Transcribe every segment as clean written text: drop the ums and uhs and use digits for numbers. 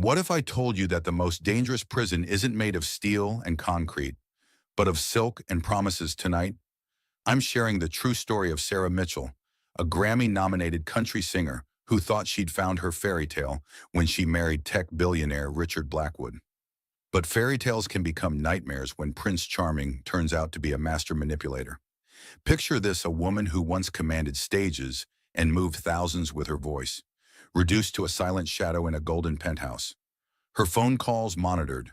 What if I told you that the most dangerous prison isn't made of steel and concrete, but of silk and promises tonight? I'm sharing the true story of Sarah Mitchell, a Grammy-nominated country singer who thought she'd found her fairy tale when she married tech billionaire Richard Blackwood. But fairy tales can become nightmares when Prince Charming turns out to be a master manipulator. Picture this: a woman who once commanded stages and moved thousands with her voice, reduced to a silent shadow in a golden penthouse. Her phone calls monitored,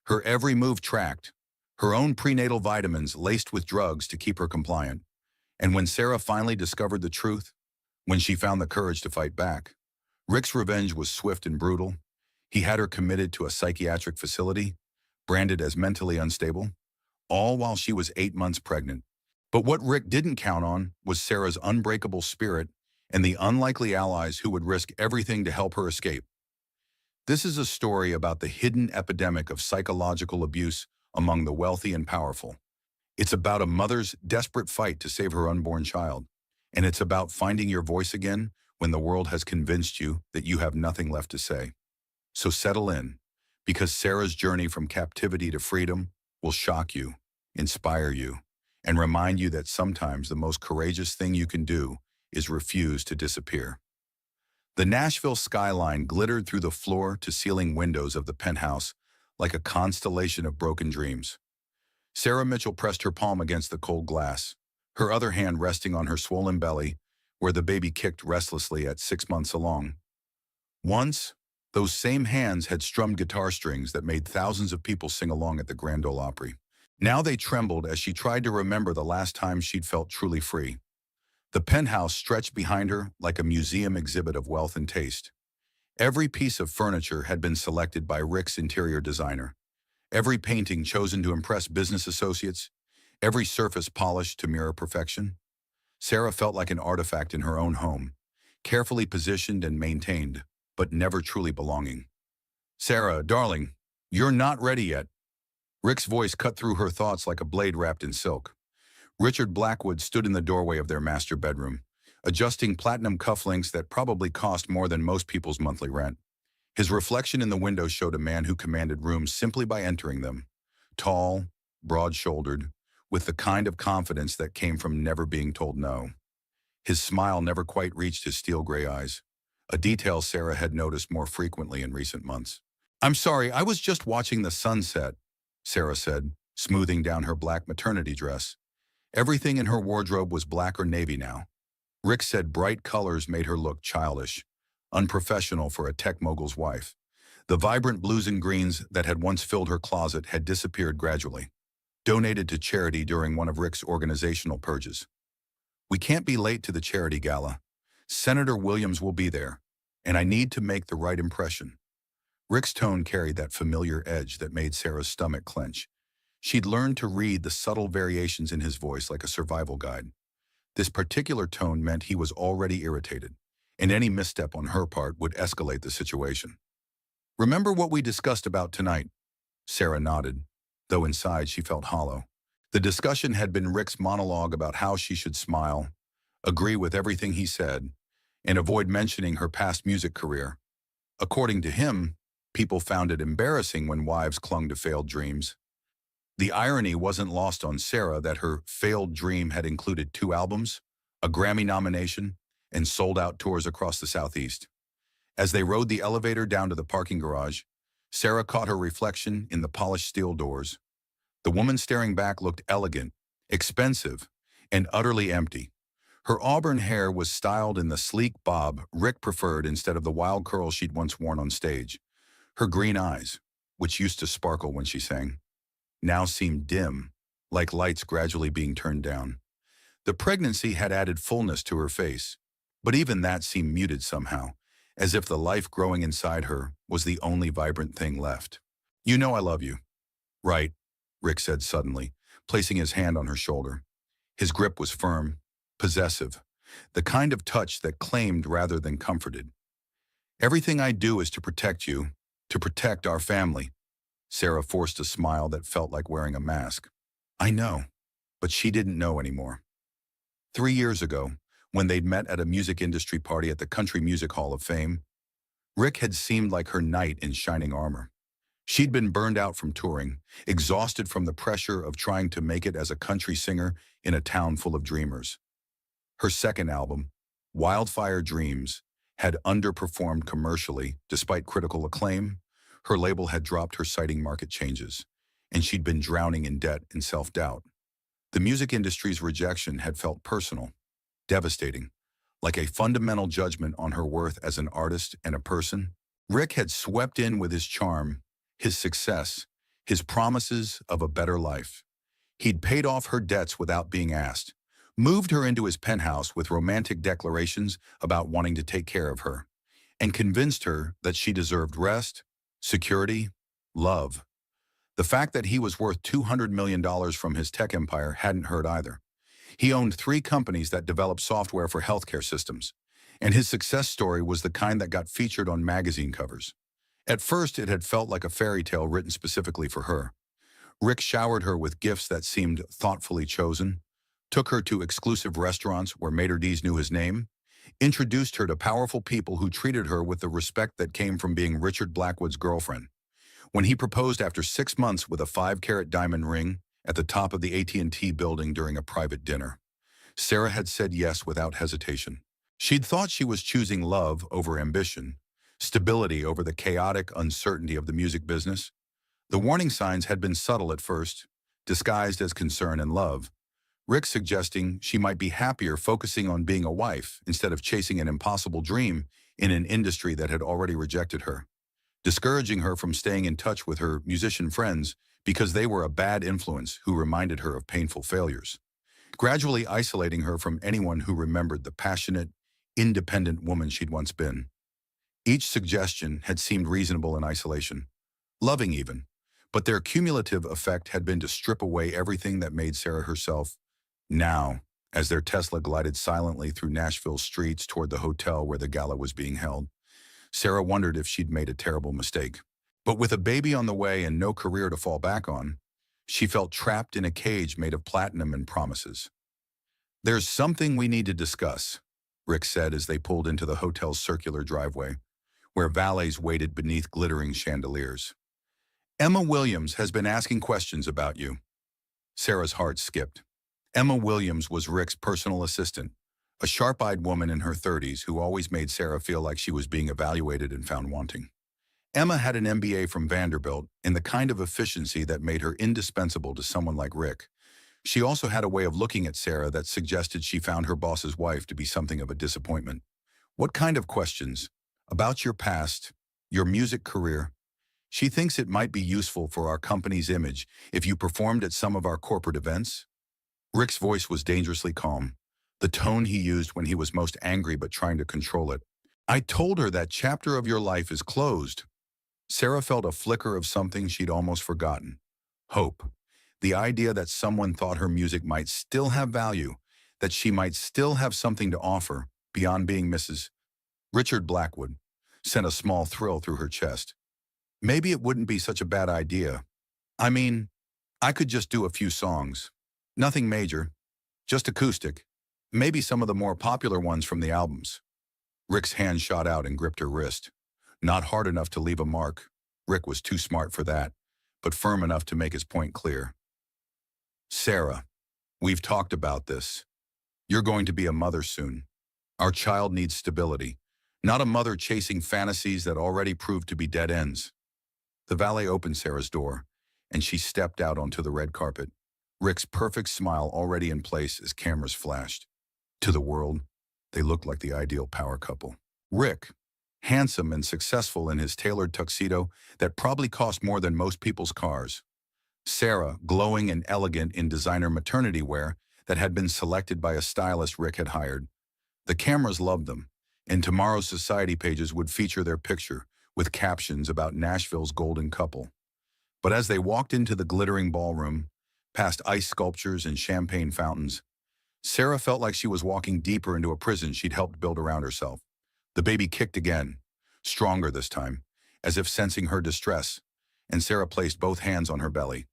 her every move tracked, her own prenatal vitamins laced with drugs to keep her compliant. And when Sarah finally discovered the truth, when she found the courage to fight back, Rick's revenge was swift and brutal. He had her committed to a psychiatric facility, branded as mentally unstable, all while she was 8 months pregnant. But what Rick didn't count on was Sarah's unbreakable spirit and the unlikely allies who would risk everything to help her escape. This is a story about the hidden epidemic of psychological abuse among the wealthy and powerful. It's about a mother's desperate fight to save her unborn child. And it's about finding your voice again when the world has convinced you that you have nothing left to say. So settle in, because Sarah's journey from captivity to freedom will shock you, inspire you, and remind you that sometimes the most courageous thing you can do is refuse to disappear. The Nashville skyline glittered through the floor-to-ceiling windows of the penthouse like a constellation of broken dreams. Sarah Mitchell pressed her palm against the cold glass, her other hand resting on her swollen belly, where the baby kicked restlessly at 6 months along. Once, those same hands had strummed guitar strings that made thousands of people sing along at the Grand Ole Opry. Now they trembled as she tried to remember the last time she'd felt truly free. The penthouse stretched behind her like a museum exhibit of wealth and taste. Every piece of furniture had been selected by Rick's interior designer, every painting chosen to impress business associates, every surface polished to mirror perfection. Sarah felt like an artifact in her own home, carefully positioned and maintained, but never truly belonging. "Sarah, darling, you're not ready yet." Rick's voice cut through her thoughts like a blade wrapped in silk. Richard Blackwood stood in the doorway of their master bedroom, adjusting platinum cufflinks that probably cost more than most people's monthly rent. His reflection in the window showed a man who commanded rooms simply by entering them. Tall, broad-shouldered, with the kind of confidence that came from never being told no. His smile never quite reached his steel gray eyes, a detail Sarah had noticed more frequently in recent months. "I'm sorry, I was just watching the sunset," Sarah said, smoothing down her black maternity dress. Everything in her wardrobe was black or navy now. Rick said bright colors made her look childish, unprofessional for a tech mogul's wife. The vibrant blues and greens that had once filled her closet had disappeared gradually, donated to charity during one of Rick's organizational purges. "We can't be late to the charity gala. Senator Williams will be there, and I need to make the right impression." Rick's tone carried that familiar edge that made Sarah's stomach clench. She'd learned to read the subtle variations in his voice like a survival guide. This particular tone meant he was already irritated, and any misstep on her part would escalate the situation. "Remember what we discussed about tonight?" Sarah nodded, though inside she felt hollow. The discussion had been Rick's monologue about how she should smile, agree with everything he said, and avoid mentioning her past music career. According to him, people found it embarrassing when wives clung to failed dreams. The irony wasn't lost on Sarah that her failed dream had included 2 albums, a Grammy nomination, and sold-out tours across the Southeast. As they rode the elevator down to the parking garage, Sarah caught her reflection in the polished steel doors. The woman staring back looked elegant, expensive, and utterly empty. Her auburn hair was styled in the sleek bob Rick preferred instead of the wild curls she'd once worn on stage. Her green eyes, which used to sparkle when she sang, now seemed dim, like lights gradually being turned down. The pregnancy had added fullness to her face, but even that seemed muted somehow, as if the life growing inside her was the only vibrant thing left. "You know I love you." "Right," Rick said suddenly, placing his hand on her shoulder. His grip was firm, possessive, the kind of touch that claimed rather than comforted. "Everything I do is to protect you, to protect our family." Sarah forced a smile that felt like wearing a mask. "I know," but she didn't know anymore. 3 years ago, when they'd met at a music industry party at the Country Music Hall of Fame, Rick had seemed like her knight in shining armor. She'd been burned out from touring, exhausted from the pressure of trying to make it as a country singer in a town full of dreamers. Her second album, Wildfire Dreams, had underperformed commercially despite critical acclaim. Her label had dropped her citing market changes, and she'd been drowning in debt and self-doubt. The music industry's rejection had felt personal, devastating, like a fundamental judgment on her worth as an artist and a person. Rick had swept in with his charm, his success, his promises of a better life. He'd paid off her debts without being asked, moved her into his penthouse with romantic declarations about wanting to take care of her, and convinced her that she deserved rest, security, love. The fact that he was worth $200 million from his tech empire hadn't hurt either. He owned 3 companies that developed software for healthcare systems, and his success story was the kind that got featured on magazine covers. At first, it had felt like a fairy tale written specifically for her. Rick showered her with gifts that seemed thoughtfully chosen, took her to exclusive restaurants where maitre d's knew his name, introduced her to powerful people who treated her with the respect that came from being Richard Blackwood's girlfriend. When he proposed after 6 months with a 5-carat diamond ring at the top of the AT&T building during a private dinner, Sarah had said yes without hesitation. She'd thought she was choosing love over ambition, stability over the chaotic uncertainty of the music business. The warning signs had been subtle at first, disguised as concern and love. Rick suggesting she might be happier focusing on being a wife instead of chasing an impossible dream in an industry that had already rejected her, discouraging her from staying in touch with her musician friends because they were a bad influence who reminded her of painful failures, gradually isolating her from anyone who remembered the passionate, independent woman she'd once been. Each suggestion had seemed reasonable in isolation, loving even, but their cumulative effect had been to strip away everything that made Sarah herself. Now, as their Tesla glided silently through Nashville's streets toward the hotel where the gala was being held, Sarah wondered if she'd made a terrible mistake. But with a baby on the way and no career to fall back on, she felt trapped in a cage made of platinum and promises. "There's something we need to discuss," Rick said as they pulled into the hotel's circular driveway, where valets waited beneath glittering chandeliers. "Emma Williams has been asking questions about you." Sarah's heart skipped. Emma Williams was Rick's personal assistant, a sharp-eyed woman in her 30s who always made Sarah feel like she was being evaluated and found wanting. Emma had an MBA from Vanderbilt in the kind of efficiency that made her indispensable to someone like Rick. She also had a way of looking at Sarah that suggested she found her boss's wife to be something of a disappointment. "What kind of questions? About your past, your music career? She thinks it might be useful for our company's image if you performed at some of our corporate events." Rick's voice was dangerously calm, the tone he used when he was most angry but trying to control it. "I told her that chapter of your life is closed." Sarah felt a flicker of something she'd almost forgotten. Hope. The idea that someone thought her music might still have value, that she might still have something to offer beyond being Mrs. Richard Blackwood, sent a small thrill through her chest. Maybe it wouldn't be such a bad idea. I mean, I could just do a few songs. Nothing major, just acoustic. Maybe some of the more popular ones from the albums. Rick's hand shot out and gripped her wrist. Not hard enough to leave a mark. Rick was too smart for that, but firm enough to make his point clear. "Sarah, we've talked about this. You're going to be a mother soon. Our child needs stability, not a mother chasing fantasies that already proved to be dead ends." The valet opened Sarah's door, and she stepped out onto the red carpet, Rick's perfect smile already in place as cameras flashed. To the world, they looked like the ideal power couple. Rick, handsome and successful in his tailored tuxedo that probably cost more than most people's cars. Sarah, glowing and elegant in designer maternity wear that had been selected by a stylist Rick had hired. The cameras loved them, and tomorrow's society pages would feature their picture with captions about Nashville's golden couple. But as they walked into the glittering ballroom, past ice sculptures and champagne fountains, Sarah felt like she was walking deeper into a prison she'd helped build around herself. The baby kicked again, stronger this time, as if sensing her distress, and Sarah placed both hands on her belly.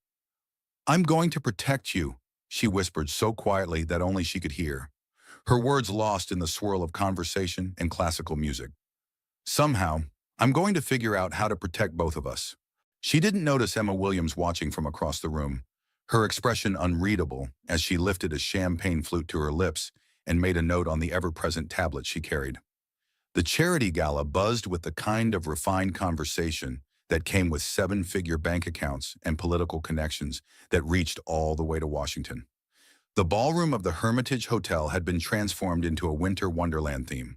"I'm going to protect you," she whispered so quietly that only she could hear, her words lost in the swirl of conversation and classical music. Somehow, I'm going to figure out how to protect both of us. She didn't notice Emma Williams watching from across the room, her expression unreadable as she lifted a champagne flute to her lips and made a note on the ever-present tablet she carried. The charity gala buzzed with the kind of refined conversation that came with seven-figure bank accounts and political connections that reached all the way to Washington. The ballroom of the Hermitage Hotel had been transformed into a winter wonderland theme,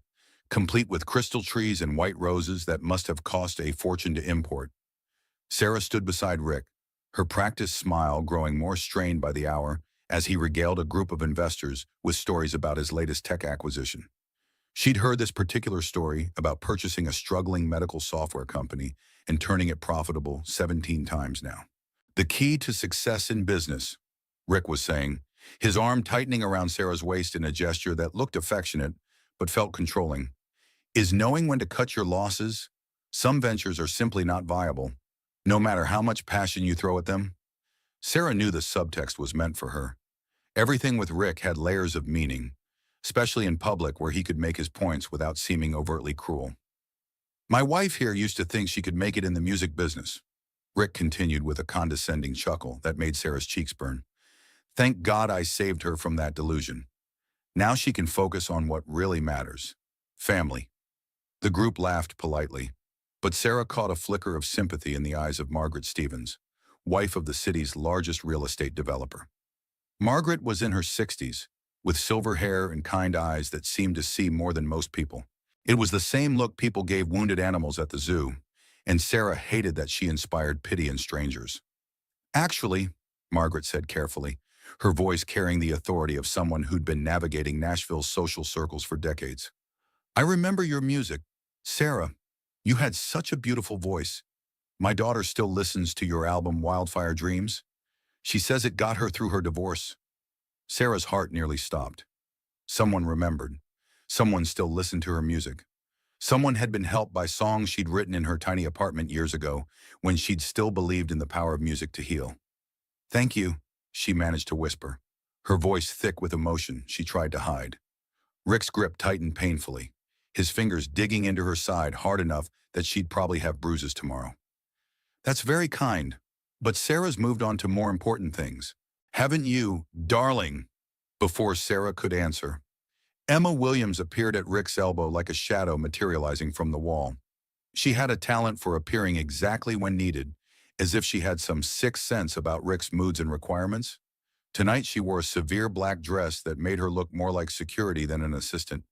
complete with crystal trees and white roses that must have cost a fortune to import. Sarah stood beside Rick, her practiced smile growing more strained by the hour as he regaled a group of investors with stories about his latest tech acquisition. She'd heard this particular story about purchasing a struggling medical software company and turning it profitable 17 times now. The key to success in business, Rick was saying, his arm tightening around Sarah's waist in a gesture that looked affectionate but felt controlling, is knowing when to cut your losses. Some ventures are simply not viable, no matter how much passion you throw at them. Sarah knew the subtext was meant for her. Everything with Rick had layers of meaning, especially in public where he could make his points without seeming overtly cruel. My wife here used to think she could make it in the music business, Rick continued with a condescending chuckle that made Sarah's cheeks burn. Thank God I saved her from that delusion. Now she can focus on what really matters. Family. The group laughed politely, but Sarah caught a flicker of sympathy in the eyes of Margaret Stevens, wife of the city's largest real estate developer. Margaret was in her 60s, with silver hair and kind eyes that seemed to see more than most people. It was the same look people gave wounded animals at the zoo, and Sarah hated that she inspired pity in strangers. Actually, Margaret said carefully, her voice carrying the authority of someone who'd been navigating Nashville's social circles for decades. I remember your music. Sarah, you had such a beautiful voice. My daughter still listens to your album Wildfire Dreams. She says it got her through her divorce. Sarah's heart nearly stopped. Someone remembered. Someone still listened to her music. Someone had been helped by songs she'd written in her tiny apartment years ago when she'd still believed in the power of music to heal. Thank you, she managed to whisper, her voice thick with emotion she tried to hide. Rick's grip tightened painfully, his fingers digging into her side hard enough that she'd probably have bruises tomorrow. That's very kind, but Sarah's moved on to more important things. Haven't you, darling? Before Sarah could answer, Emma Williams appeared at Rick's elbow like a shadow materializing from the wall. She had a talent for appearing exactly when needed, as if she had some sixth sense about Rick's moods and requirements. Tonight she wore a severe black dress that made her look more like security than an assistant.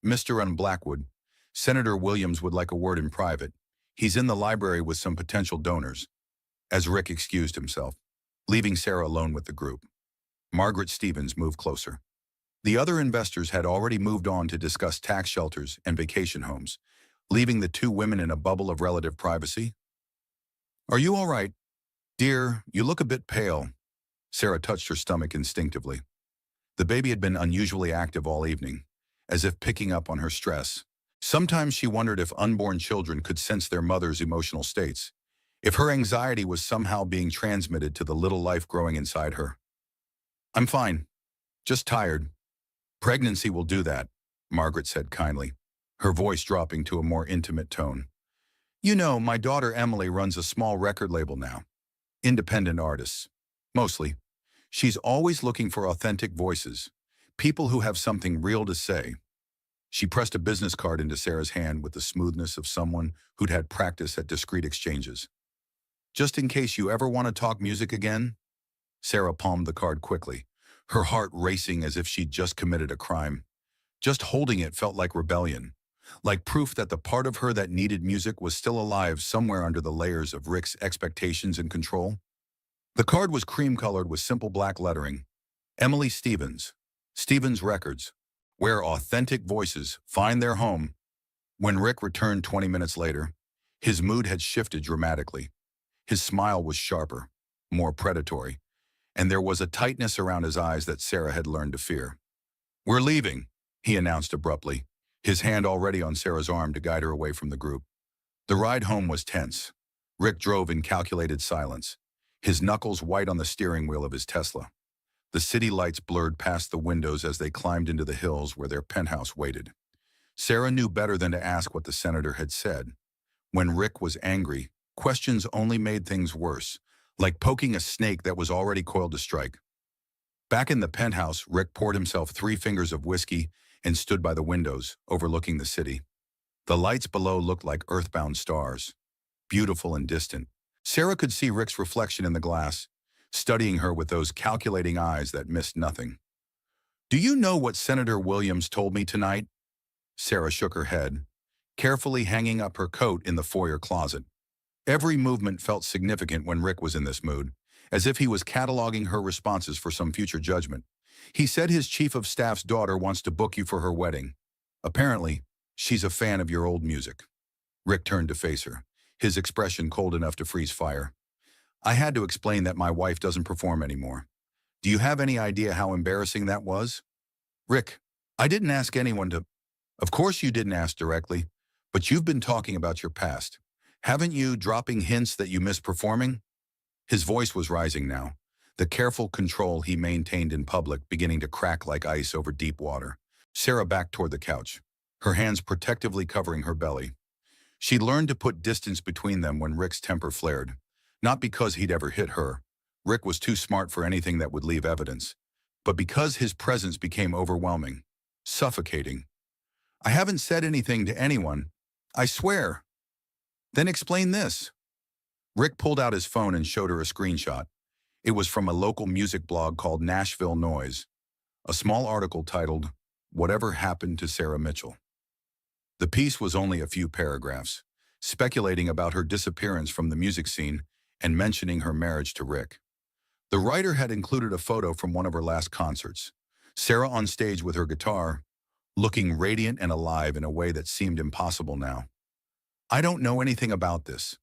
Mr. Blackwood, Senator Williams would like a word in private. He's in the library with some potential donors. As Rick excused himself, leaving Sarah alone with the group, Margaret Stevens moved closer. The other investors had already moved on to discuss tax shelters and vacation homes, leaving the two women in a bubble of relative privacy. Are you all right? Dear, you look a bit pale. Sarah touched her stomach instinctively. The baby had been unusually active all evening, as if picking up on her stress. Sometimes she wondered if unborn children could sense their mother's emotional states, if her anxiety was somehow being transmitted to the little life growing inside her. I'm fine, just tired. Pregnancy will do that, Margaret said kindly, her voice dropping to a more intimate tone. You know, my daughter Emily runs a small record label now. Independent artists, mostly. She's always looking for authentic voices, people who have something real to say. She pressed a business card into Sarah's hand with the smoothness of someone who'd had practice at discreet exchanges. Just in case you ever want to talk music again? Sarah palmed the card quickly, her heart racing as if she'd just committed a crime. Just holding it felt like rebellion, like proof that the part of her that needed music was still alive somewhere under the layers of Rick's expectations and control. The card was cream-colored with simple black lettering. Emily Stevens, Stevens Records, where authentic voices find their home. When Rick returned 20 minutes later, his mood had shifted dramatically. His smile was sharper, more predatory, and there was a tightness around his eyes that Sarah had learned to fear. We're leaving, he announced abruptly, his hand already on Sarah's arm to guide her away from the group. The ride home was tense. Rick drove in calculated silence, his knuckles white on the steering wheel of his Tesla. The city lights blurred past the windows as they climbed into the hills where their penthouse waited. Sarah knew better than to ask what the senator had said, When Rick was angry, questions only made things worse, like poking a snake that was already coiled to strike. Back in the penthouse, Rick poured himself 3 fingers of whiskey and stood by the windows, overlooking the city. The lights below looked like earthbound stars, beautiful and distant. Sarah could see Rick's reflection in the glass, studying her with those calculating eyes that missed nothing. "Do you know what Senator Williams told me tonight?" Sarah shook her head, carefully hanging up her coat in the foyer closet. Every movement felt significant when Rick was in this mood, as if he was cataloging her responses for some future judgment. "He said his chief of staff's daughter wants to book you for her wedding. Apparently, she's a fan of your old music." Rick turned to face her, his expression cold enough to freeze fire. "I had to explain that my wife doesn't perform anymore. Do you have any idea how embarrassing that was?" "Rick, I didn't ask anyone to—" "Of course you didn't ask directly, but you've been talking about your past. Haven't you, dropping hints that you miss performing?" His voice was rising now, the careful control he maintained in public beginning to crack like ice over deep water. Sarah backed toward the couch, her hands protectively covering her belly. She learned to put distance between them when Rick's temper flared. Not because he'd ever hit her. Rick was too smart for anything that would leave evidence. But because his presence became overwhelming, suffocating. "I haven't said anything to anyone. I swear." "Then explain this." Rick pulled out his phone and showed her a screenshot. It was from a local music blog called Nashville Noise, a small article titled, "Whatever Happened to Sarah Mitchell." The piece was only a few paragraphs, speculating about her disappearance from the music scene and mentioning her marriage to Rick. The writer had included a photo from one of her last concerts, Sarah on stage with her guitar, looking radiant and alive in a way that seemed impossible now. "I don't know anything about this,"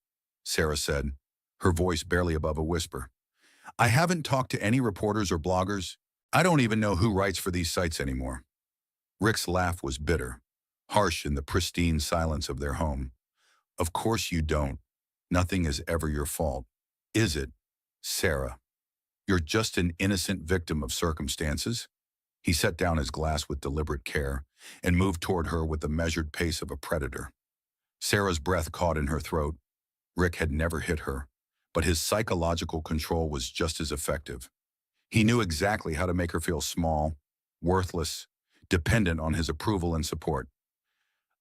Sarah said, her voice barely above a whisper. "I haven't talked to any reporters or bloggers. I don't even know who writes for these sites anymore." Rick's laugh was bitter, harsh in the pristine silence of their home. "Of course you don't. Nothing is ever your fault. Is it, Sarah? You're just an innocent victim of circumstances." He set down his glass with deliberate care and moved toward her with the measured pace of a predator. Sarah's breath caught in her throat. Rick had never hit her, but his psychological control was just as effective. He knew exactly how to make her feel small, worthless, dependent on his approval and support.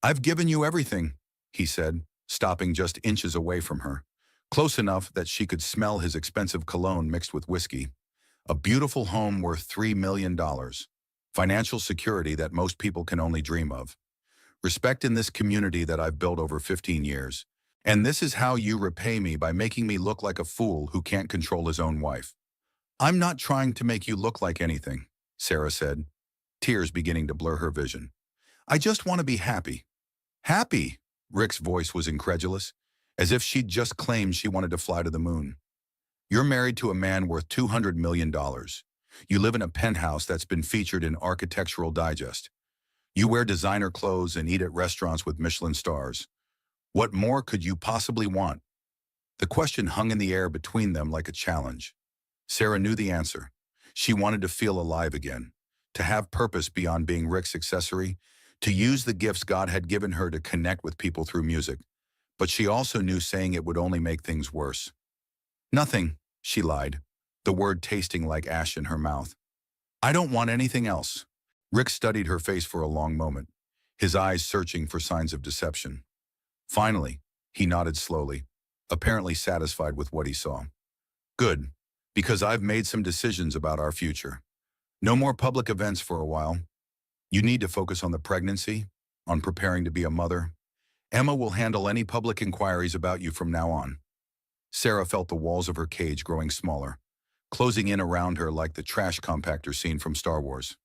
"I've given you everything," he said, stopping just inches away from her, close enough that she could smell his expensive cologne mixed with whiskey. "A beautiful home worth $3 million. Financial security that most people can only dream of. Respect in this community that I've built over 15 years. And this is how you repay me, by making me look like a fool who can't control his own wife." "I'm not trying to make you look like anything," Sarah said, tears beginning to blur her vision. "I just want to be happy." "Happy?" Rick's voice was incredulous, as if she'd just claimed she wanted to fly to the moon. "You're married to a man worth $200 million. You live in a penthouse that's been featured in Architectural Digest. You wear designer clothes and eat at restaurants with Michelin stars. What more could you possibly want?" The question hung in the air between them like a challenge. Sarah knew the answer. She wanted to feel alive again, to have purpose beyond being Rick's accessory, to use the gifts God had given her to connect with people through music. But she also knew saying it would only make things worse. "Nothing," she lied, the word tasting like ash in her mouth. "I don't want anything else." Rick studied her face for a long moment, his eyes searching for signs of deception. Finally, he nodded slowly, apparently satisfied with what he saw. "Good, because I've made some decisions about our future. No more public events for a while. You need to focus on the pregnancy, on preparing to be a mother. Emma will handle any public inquiries about you from now on." Sarah felt the walls of her cage growing smaller, closing in around her like the trash compactor scene from Star Wars.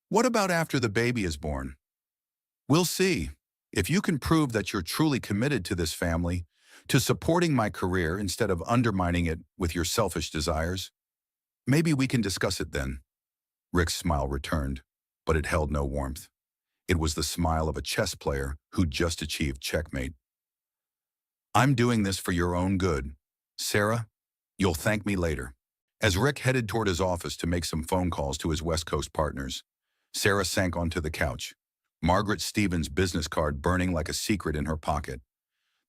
"What about after the baby is born?" "We'll see. If you can prove that you're truly committed to this family, to supporting my career instead of undermining it with your selfish desires, maybe we can discuss it then." Rick's smile returned, but it held no warmth. It was the smile of a chess player who'd just achieved checkmate. "I'm doing this for your own good. Sarah, you'll thank me later." As Rick headed toward his office to make some phone calls to his West Coast partners, Sarah sank onto the couch, Margaret Stevens' business card burning like a secret in her pocket.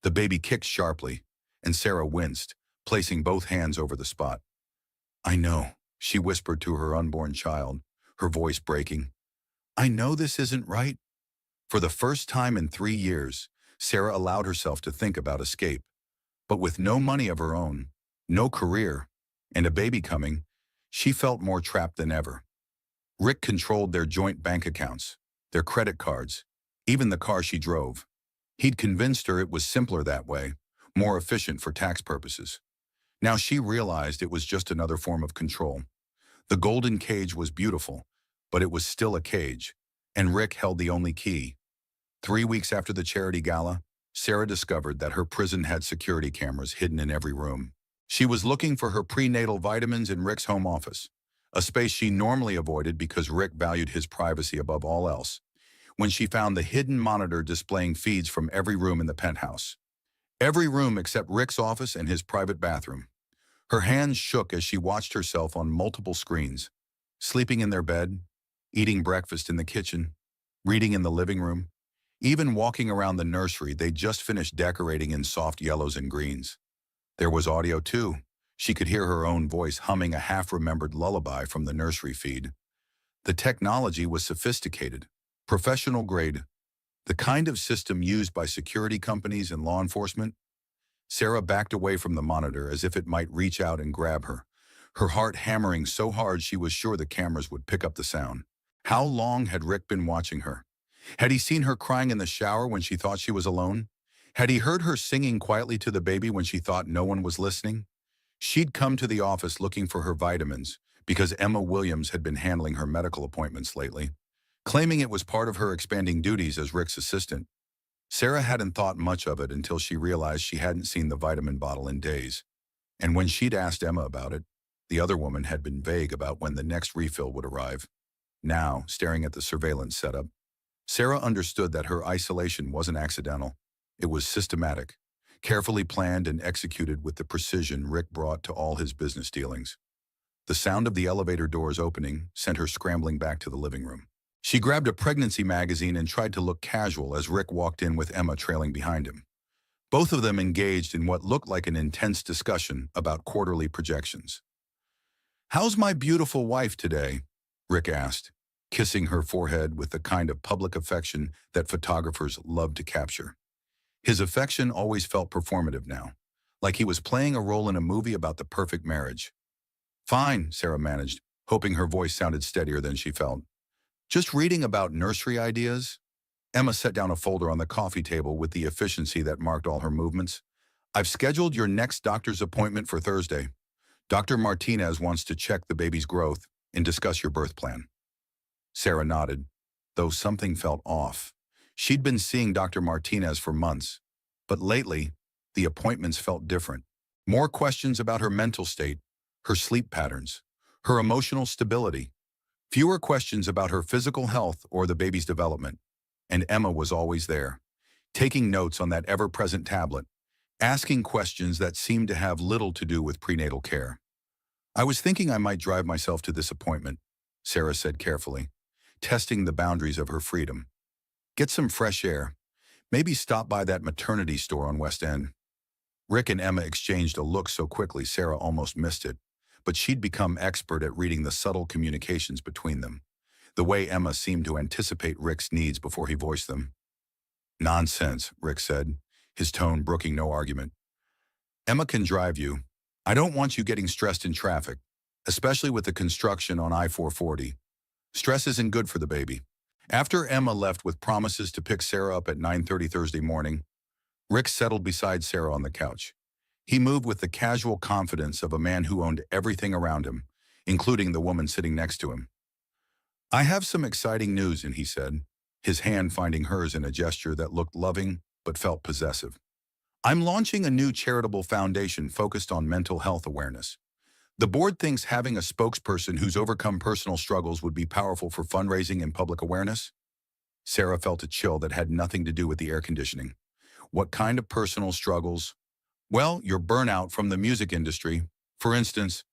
The baby kicked sharply, and Sarah winced, placing both hands over the spot. I know, she whispered to her unborn child, her voice breaking. I know this isn't right. For the first time in 3 years, Sarah allowed herself to think about escape. But with no money of her own, no career, and a baby coming, she felt more trapped than ever. Rick controlled their joint bank accounts, their credit cards, even the car she drove. He'd convinced her it was simpler that way, more efficient for tax purposes. Now she realized it was just another form of control. The golden cage was beautiful, but it was still a cage, and Rick held the only key. 3 weeks after the charity gala, Sarah discovered that her prison had security cameras hidden in every room. She was looking for her prenatal vitamins in Rick's home office, a space she normally avoided because Rick valued his privacy above all else, when she found the hidden monitor displaying feeds from every room in the penthouse. Every room except Rick's office and his private bathroom. Her hands shook as she watched herself on multiple screens, sleeping in their bed, eating breakfast in the kitchen, reading in the living room, even walking around the nursery they'd just finished decorating in soft yellows and greens. There was audio too. She could hear her own voice humming a half-remembered lullaby from the nursery feed. The technology was sophisticated, professional grade, the kind of system used by security companies and law enforcement. Sarah backed away from the monitor as if it might reach out and grab her, her heart hammering so hard she was sure the cameras would pick up the sound. How long had Rick been watching her? Had he seen her crying in the shower when she thought she was alone? Had he heard her singing quietly to the baby when she thought no one was listening? She'd come to the office looking for her vitamins because Emma Williams had been handling her medical appointments lately, claiming it was part of her expanding duties as Rick's assistant. Sarah hadn't thought much of it until she realized she hadn't seen the vitamin bottle in days. And when she'd asked Emma about it, the other woman had been vague about when the next refill would arrive. Now, staring at the surveillance setup, Sarah understood that her isolation wasn't accidental. It was systematic, carefully planned and executed with the precision Rick brought to all his business dealings. The sound of the elevator doors opening sent her scrambling back to the living room. She grabbed a pregnancy magazine and tried to look casual as Rick walked in with Emma trailing behind him. Both of them engaged in what looked like an intense discussion about quarterly projections. "How's my beautiful wife today?" Rick asked, kissing her forehead with the kind of public affection that photographers love to capture. His affection always felt performative now, like he was playing a role in a movie about the perfect marriage. "Fine," Sarah managed, hoping her voice sounded steadier than she felt. "Just reading about nursery ideas?" Emma set down a folder on the coffee table with the efficiency that marked all her movements. "I've scheduled your next doctor's appointment for Thursday. Dr. Martinez wants to check the baby's growth and discuss your birth plan." Sarah nodded, though something felt off. She'd been seeing Dr. Martinez for months, but lately, the appointments felt different. More questions about her mental state, her sleep patterns, her emotional stability. Fewer questions about her physical health or the baby's development. And Emma was always there, taking notes on that ever-present tablet, asking questions that seemed to have little to do with prenatal care. "I was thinking I might drive myself to this appointment," Sarah said carefully, testing the boundaries of her freedom. "Get some fresh air. Maybe stop by that maternity store on West End." Rick and Emma exchanged a look so quickly Sarah almost missed it, but she'd become expert at reading the subtle communications between them, the way Emma seemed to anticipate Rick's needs before he voiced them. "Nonsense," Rick said, his tone brooking no argument. "Emma can drive you. I don't want you getting stressed in traffic, especially with the construction on I-440. Stress isn't good for the baby." After Emma left with promises to pick Sarah up at 9:30 Thursday morning, Rick settled beside Sarah on the couch. He moved with the casual confidence of a man who owned everything around him, including the woman sitting next to him. "I have some exciting news," he said, his hand finding hers in a gesture that looked loving but felt possessive. "I'm launching a new charitable foundation focused on mental health awareness. The board thinks having a spokesperson who's overcome personal struggles would be powerful for fundraising and public awareness." Sarah felt a chill that had nothing to do with the air conditioning. "What kind of personal struggles?" "Well, your burnout from the music industry. For instance,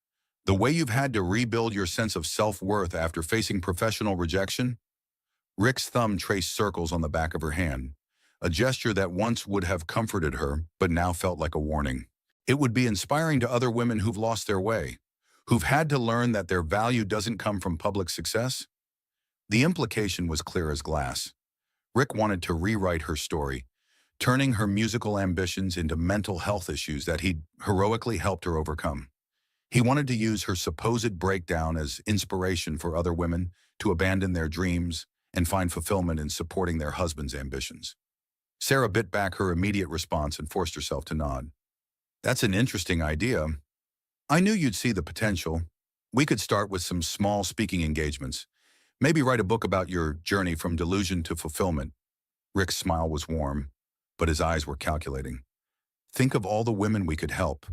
the way you've had to rebuild your sense of self-worth after facing professional rejection." Rick's thumb traced circles on the back of her hand, a gesture that once would have comforted her, but now felt like a warning. It would be inspiring to other women who've lost their way, who've had to learn that their value doesn't come from public success. The implication was clear as glass. Rick wanted to rewrite her story, turning her musical ambitions into mental health issues that he'd heroically helped her overcome. He wanted to use her supposed breakdown as inspiration for other women to abandon their dreams and find fulfillment in supporting their husband's ambitions. Sarah bit back her immediate response and forced herself to nod. That's an interesting idea. I knew you'd see the potential. We could start with some small speaking engagements. Maybe write a book about your journey from delusion to fulfillment. Rick's smile was warm, but his eyes were calculating. Think of all the women we could help.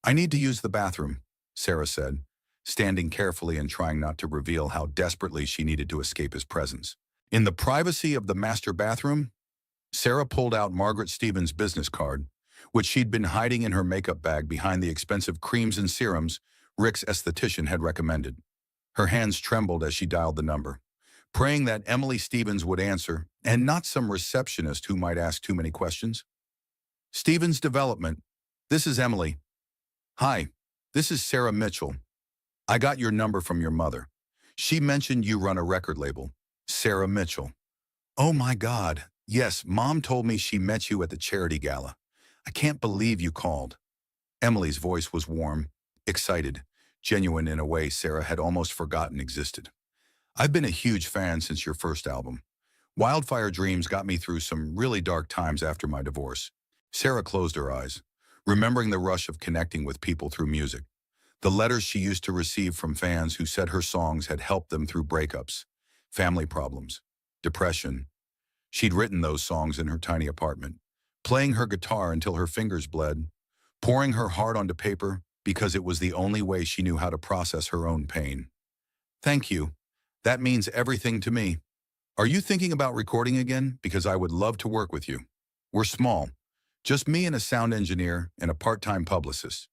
I need to use the bathroom, Sarah said, standing carefully and trying not to reveal how desperately she needed to escape his presence. In the privacy of the master bathroom, Sarah pulled out Margaret Stevens' business card, which she'd been hiding in her makeup bag behind the expensive creams and serums Rick's esthetician had recommended. Her hands trembled as she dialed the number, praying that Emily Stevens would answer, and not some receptionist who might ask too many questions. Stevens Development, this is Emily. Hi, this is Sarah Mitchell. I got your number from your mother. She mentioned you run a record label. Sarah Mitchell. Oh my God, yes, Mom told me she met you at the charity gala. I can't believe you called. Emily's voice was warm, excited, genuine in a way Sarah had almost forgotten existed. I've been a huge fan since your first album. Wildfire Dreams got me through some really dark times after my divorce. Sarah closed her eyes, remembering the rush of connecting with people through music. The letters she used to receive from fans who said her songs had helped them through breakups, family problems, depression. She'd written those songs in her tiny apartment, playing her guitar until her fingers bled, pouring her heart onto paper because it was the only way she knew how to process her own pain. Thank you. That means everything to me. Are you thinking about recording again? Because I would love to work with you. We're small, just me and a sound engineer and a part-time publicist.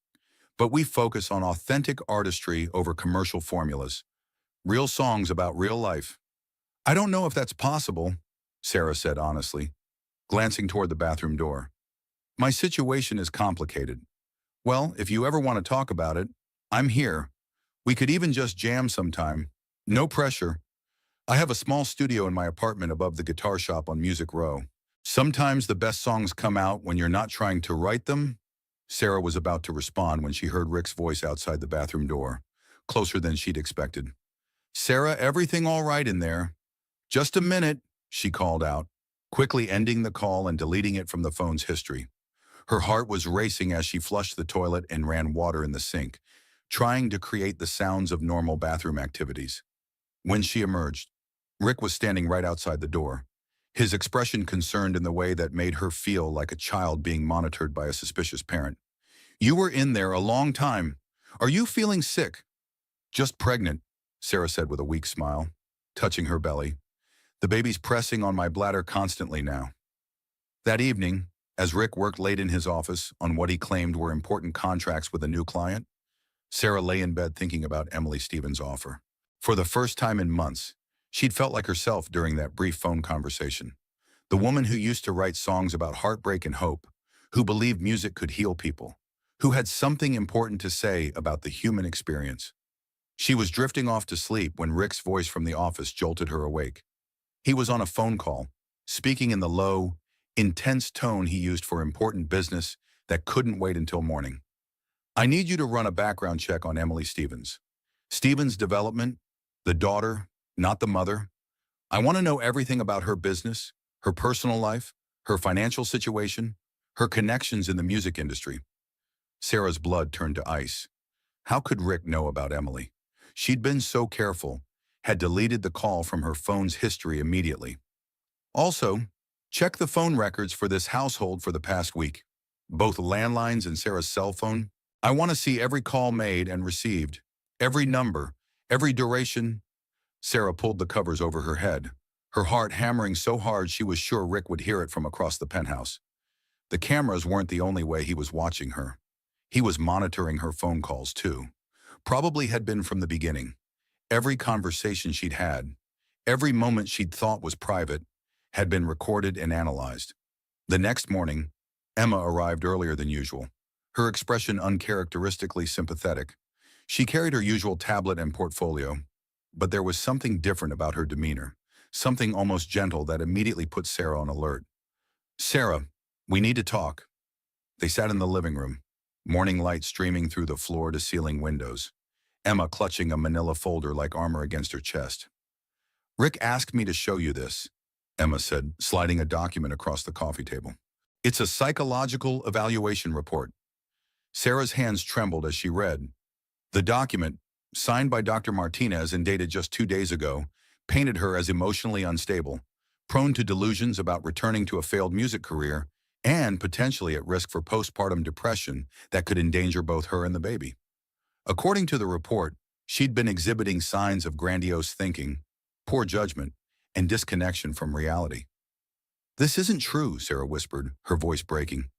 But we focus on authentic artistry over commercial formulas. Real songs about real life. I don't know if that's possible, Sarah said honestly, glancing toward the bathroom door. My situation is complicated. Well, if you ever want to talk about it, I'm here. We could even just jam sometime. No pressure. I have a small studio in my apartment above the guitar shop on Music Row. Sometimes the best songs come out when you're not trying to write them. Sarah was about to respond when she heard Rick's voice outside the bathroom door, closer than she'd expected. Sarah, everything all right in there? Just a minute, she called out, quickly ending the call and deleting it from the phone's history. Her heart was racing as she flushed the toilet and ran water in the sink, trying to create the sounds of normal bathroom activities. When she emerged, Rick was standing right outside the door, his expression concerned in the way that made her feel like a child being monitored by a suspicious parent. You were in there a long time. Are you feeling sick? Just pregnant, Sarah said with a weak smile, touching her belly. The baby's pressing on my bladder constantly now. That evening, as Rick worked late in his office on what he claimed were important contracts with a new client, Sarah lay in bed thinking about Emily Stevens' offer. For the first time in months, she'd felt like herself during that brief phone conversation. The woman who used to write songs about heartbreak and hope, who believed music could heal people, who had something important to say about the human experience. She was drifting off to sleep when Rick's voice from the office jolted her awake. He was on a phone call, speaking in the low, intense tone he used for important business that couldn't wait until morning. I need you to run a background check on Emily Stevens. Stevens Development, the daughter, not the mother. I want to know everything about her business, her personal life, her financial situation, her connections in the music industry. Sarah's blood turned to ice. How could Rick know about Emily? She'd been so careful, had deleted the call from her phone's history immediately. Also, check the phone records for this household for the past week. Both landlines and Sarah's cell phone. I want to see every call made and received, every number, every duration. Sarah pulled the covers over her head, her heart hammering so hard she was sure Rick would hear it from across the penthouse. The cameras weren't the only way he was watching her. He was monitoring her phone calls too. Probably had been from the beginning. Every conversation she'd had, every moment she'd thought was private, had been recorded and analyzed. The next morning, Emma arrived earlier than usual, her expression uncharacteristically sympathetic. She carried her usual tablet and portfolio, but there was something different about her demeanor, something almost gentle that immediately put Sarah on alert. "Sarah, we need to talk." They sat in the living room, morning light streaming through the floor-to-ceiling windows, Emma clutching a manila folder like armor against her chest. "Rick asked me to show you this," Emma said, sliding a document across the coffee table. "It's a psychological evaluation report." Sarah's hands trembled as she read. The document, signed by Dr. Martinez and dated just 2 days ago, painted her as emotionally unstable, prone to delusions about returning to a failed music career, and potentially at risk for postpartum depression that could endanger both her and the baby. According to the report, she'd been exhibiting signs of grandiose thinking, poor judgment, and disconnection from reality. "This isn't true," Sarah whispered, her voice breaking.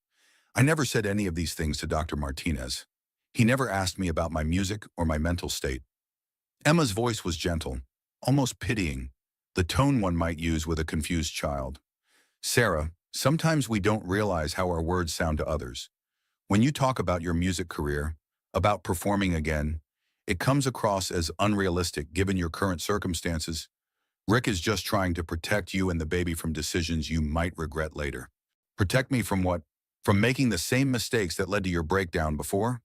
"I never said any of these things to Dr. Martinez. He never asked me about my music or my mental state." Emma's voice was gentle, almost pitying, the tone one might use with a confused child. "Sarah, sometimes we don't realize how our words sound to others. When you talk about your music career, about performing again, it comes across as unrealistic given your current circumstances. Rick is just trying to protect you and the baby from decisions you might regret later." "Protect me from what? From making the same mistakes that led to your breakdown before?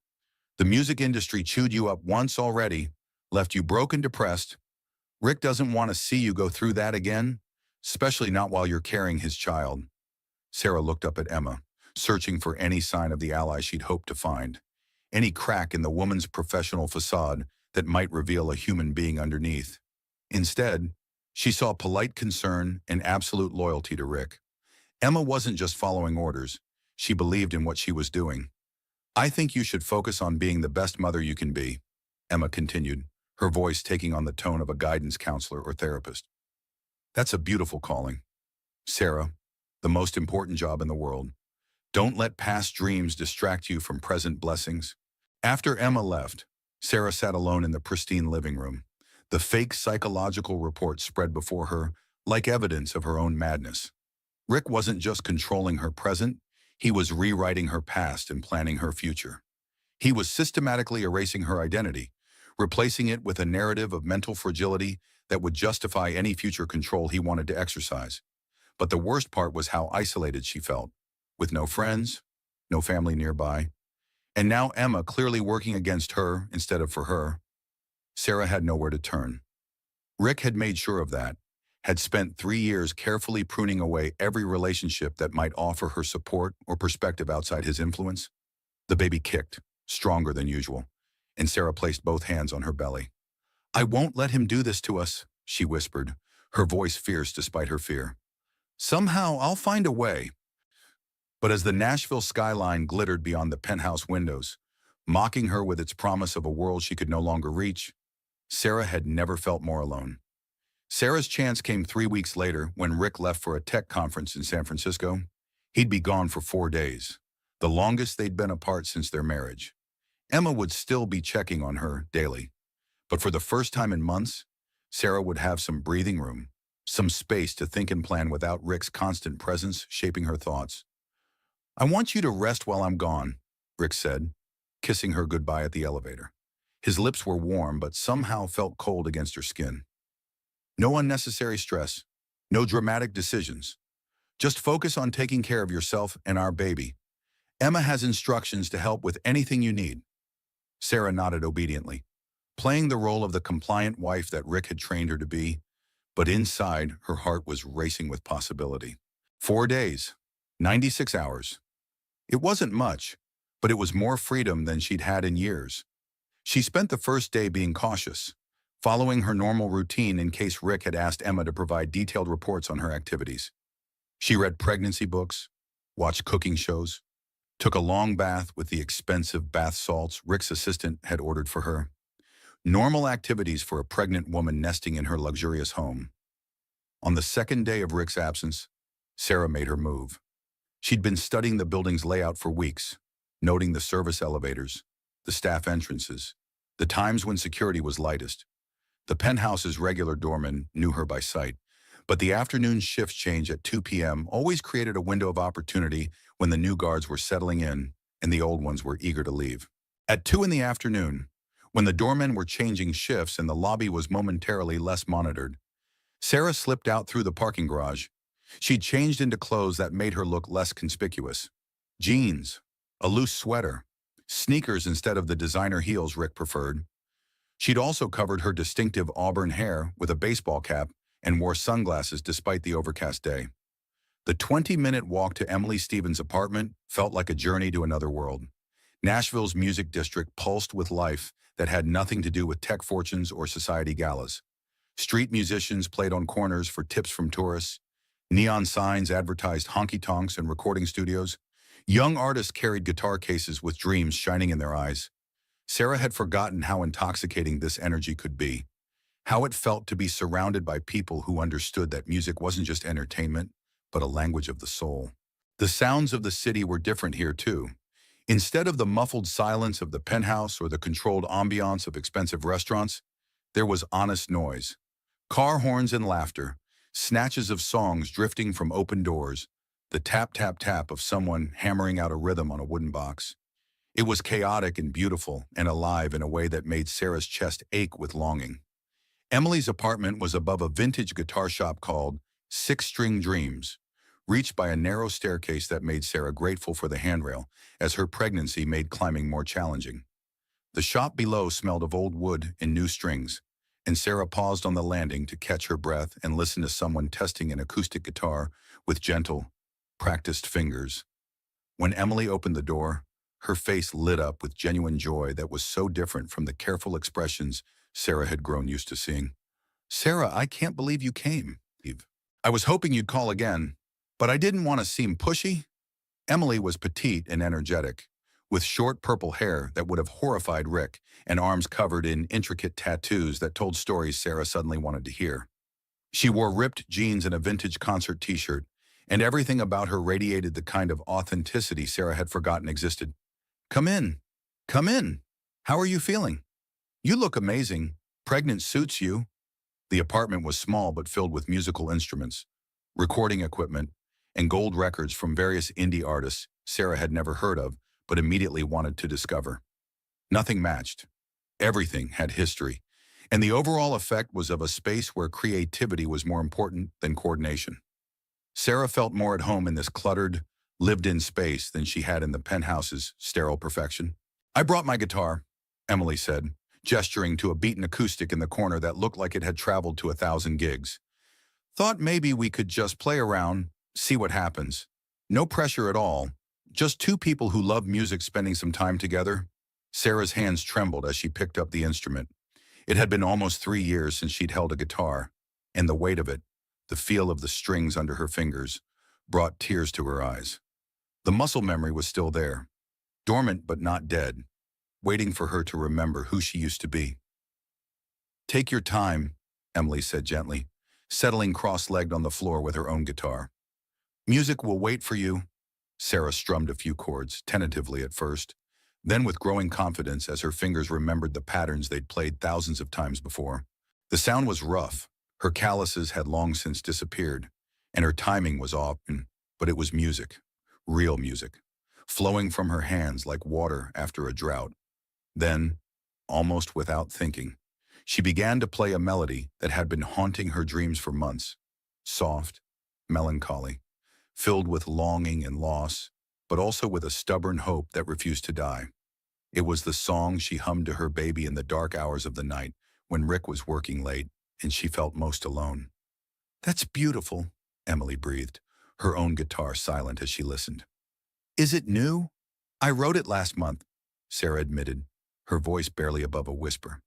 The music industry chewed you up once already, left you broke and depressed. Rick doesn't want to see you go through that again, especially not while you're carrying his child." Sarah looked up at Emma, searching for any sign of the ally she'd hoped to find, any crack in the woman's professional facade that might reveal a human being underneath. Instead, she saw polite concern and absolute loyalty to Rick. Emma wasn't just following orders, she believed in what she was doing. "I think you should focus on being the best mother you can be," Emma continued, her voice taking on the tone of a guidance counselor or therapist. "That's a beautiful calling. Sarah, the most important job in the world. Don't let past dreams distract you from present blessings." After Emma left, Sarah sat alone in the pristine living room, the fake psychological report spread before her like evidence of her own madness. Rick wasn't just controlling her present, he was rewriting her past and planning her future. He was systematically erasing her identity, replacing it with a narrative of mental fragility that would justify any future control he wanted to exercise. But the worst part was how isolated she felt, with no friends, no family nearby, and now Emma clearly working against her instead of for her. Sarah had nowhere to turn. Rick had made sure of that, had spent 3 years carefully pruning away every relationship that might offer her support or perspective outside his influence. The baby kicked, stronger than usual, and Sarah placed both hands on her belly. "I won't let him do this to us," she whispered, her voice fierce despite her fear. "Somehow I'll find a way." But as the Nashville skyline glittered beyond the penthouse windows, mocking her with its promise of a world she could no longer reach, Sarah had never felt more alone. Sarah's chance came 3 weeks later when Rick left for a tech conference in San Francisco. He'd be gone for 4 days, the longest they'd been apart since their marriage. Emma would still be checking on her daily, but for the first time in months, Sarah would have some breathing room, some space to think and plan without Rick's constant presence shaping her thoughts. "I want you to rest while I'm gone," Rick said, kissing her goodbye at the elevator. His lips were warm but somehow felt cold against her skin. "No unnecessary stress, no dramatic decisions. Just focus on taking care of yourself and our baby. Emma has instructions to help with anything you need." Sarah nodded obediently, playing the role of the compliant wife that Rick had trained her to be, but inside her heart was racing with possibility. 4 days, 96 hours. It wasn't much, but it was more freedom than she'd had in years. She spent the first day being cautious, following her normal routine in case Rick had asked Emma to provide detailed reports on her activities. She read pregnancy books, watched cooking shows, took a long bath with the expensive bath salts Rick's assistant had ordered for her. Normal activities for a pregnant woman nesting in her luxurious home. On the second day of Rick's absence, Sarah made her move. She'd been studying the building's layout for weeks, noting the service elevators, the staff entrances, the times when security was lightest. The penthouse's regular doorman knew her by sight, But the afternoon shift change at 2 p.m. always created a window of opportunity when the new guards were settling in and the old ones were eager to leave. At 2 in the afternoon, when the doormen were changing shifts and the lobby was momentarily less monitored, Sarah slipped out through the parking garage. She'd changed into clothes that made her look less conspicuous. Jeans, a loose sweater, sneakers instead of the designer heels Rick preferred. She'd also covered her distinctive auburn hair with a baseball cap and wore sunglasses despite the overcast day. The 20-minute walk to Emily Stevens' apartment felt like a journey to another world. Nashville's music district pulsed with life that had nothing to do with tech fortunes or society galas. Street musicians played on corners for tips from tourists. Neon signs advertised honky-tonks and recording studios. Young artists carried guitar cases with dreams shining in their eyes. Sarah had forgotten how intoxicating this energy could be, how it felt to be surrounded by people who understood that music wasn't just entertainment, but a language of the soul. The sounds of the city were different here too. Instead of the muffled silence of the penthouse or the controlled ambiance of expensive restaurants, there was honest noise. Car horns and laughter, snatches of songs drifting from open doors, the tap-tap-tap of someone hammering out a rhythm on a wooden box. It was chaotic and beautiful and alive in a way that made Sarah's chest ache with longing. Emily's apartment was above a vintage guitar shop called Six String Dreams, reached by a narrow staircase that made Sarah grateful for the handrail, as her pregnancy made climbing more challenging. The shop below smelled of old wood and new strings, and Sarah paused on the landing to catch her breath and listen to someone testing an acoustic guitar with gentle, practiced fingers. When Emily opened the door, her face lit up with genuine joy that was so different from the careful expressions Sarah had grown used to seeing. "Sarah, I can't believe you came. I was hoping you'd call again, but I didn't want to seem pushy." Emily was petite and energetic, with short purple hair that would have horrified Rick and arms covered in intricate tattoos that told stories Sarah suddenly wanted to hear. She wore ripped jeans and a vintage concert t-shirt, and everything about her radiated the kind of authenticity Sarah had forgotten existed. "Come in. Come in. How are you feeling? You look amazing. Pregnant suits you." The apartment was small but filled with musical instruments, recording equipment, and gold records from various indie artists Sarah had never heard of but immediately wanted to discover. Nothing matched. Everything had history, and the overall effect was of a space where creativity was more important than coordination. Sarah felt more at home in this cluttered, lived-in space than she had in the penthouse's sterile perfection. "I brought my guitar," Emily said, gesturing to a beaten acoustic in the corner that looked like it had traveled to 1,000 gigs. "Thought maybe we could just play around, see what happens. No pressure at all. Just two people who love music spending some time together." Sarah's hands trembled as she picked up the instrument. It had been almost 3 years since she'd held a guitar, and the weight of it, the feel of the strings under her fingers, brought tears to her eyes. The muscle memory was still there, dormant but not dead, waiting for her to remember who she used to be. "Take your time," Emily said gently, settling cross-legged on the floor with her own guitar. "Music will wait for you." Sarah strummed a few chords, tentatively at first, then with growing confidence as her fingers remembered the patterns they'd played thousands of times before. The sound was rough, her calluses had long since disappeared, and her timing was off, but it was music, real music, flowing from her hands like water after a drought. Then, almost without thinking, she began to play a melody that had been haunting her dreams for months. Soft, melancholy, filled with longing and loss, but also with a stubborn hope that refused to die. It was the song she hummed to her baby in the dark hours of the night when Rick was working late and she felt most alone. "That's beautiful," Emily breathed, her own guitar silent as she listened. "Is it new?" "I wrote it last month," Sarah admitted, her voice barely above a whisper.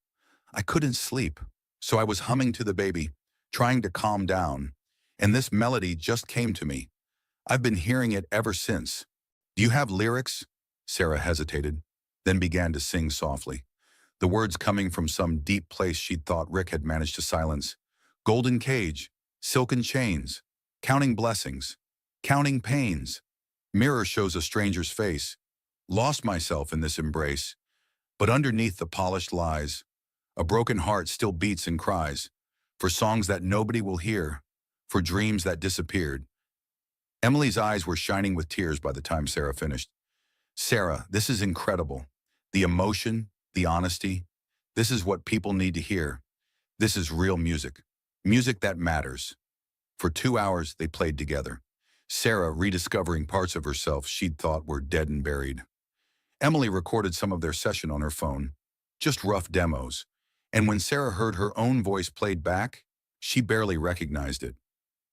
"I couldn't sleep, so I was humming to the baby, trying to calm down, and this melody just came to me. I've been hearing it ever since." "Do you have lyrics?" Sarah hesitated, then began to sing softly, the words coming from some deep place she'd thought Rick had managed to silence. "Golden cage, silken chains, counting blessings, counting pains. Mirror shows a stranger's face. Lost myself in this embrace. But underneath the polished lies, a broken heart still beats and cries. For songs that nobody will hear, for dreams that disappeared. Emily's eyes were shining with tears by the time Sarah finished. Sarah, this is incredible. The emotion, the honesty, this is what people need to hear. This is real music. Music that matters. For 2 hours, they played together. Sarah rediscovering parts of herself she'd thought were dead and buried. Emily recorded some of their session on her phone, just rough demos. And when Sarah heard her own voice played back, she barely recognized it.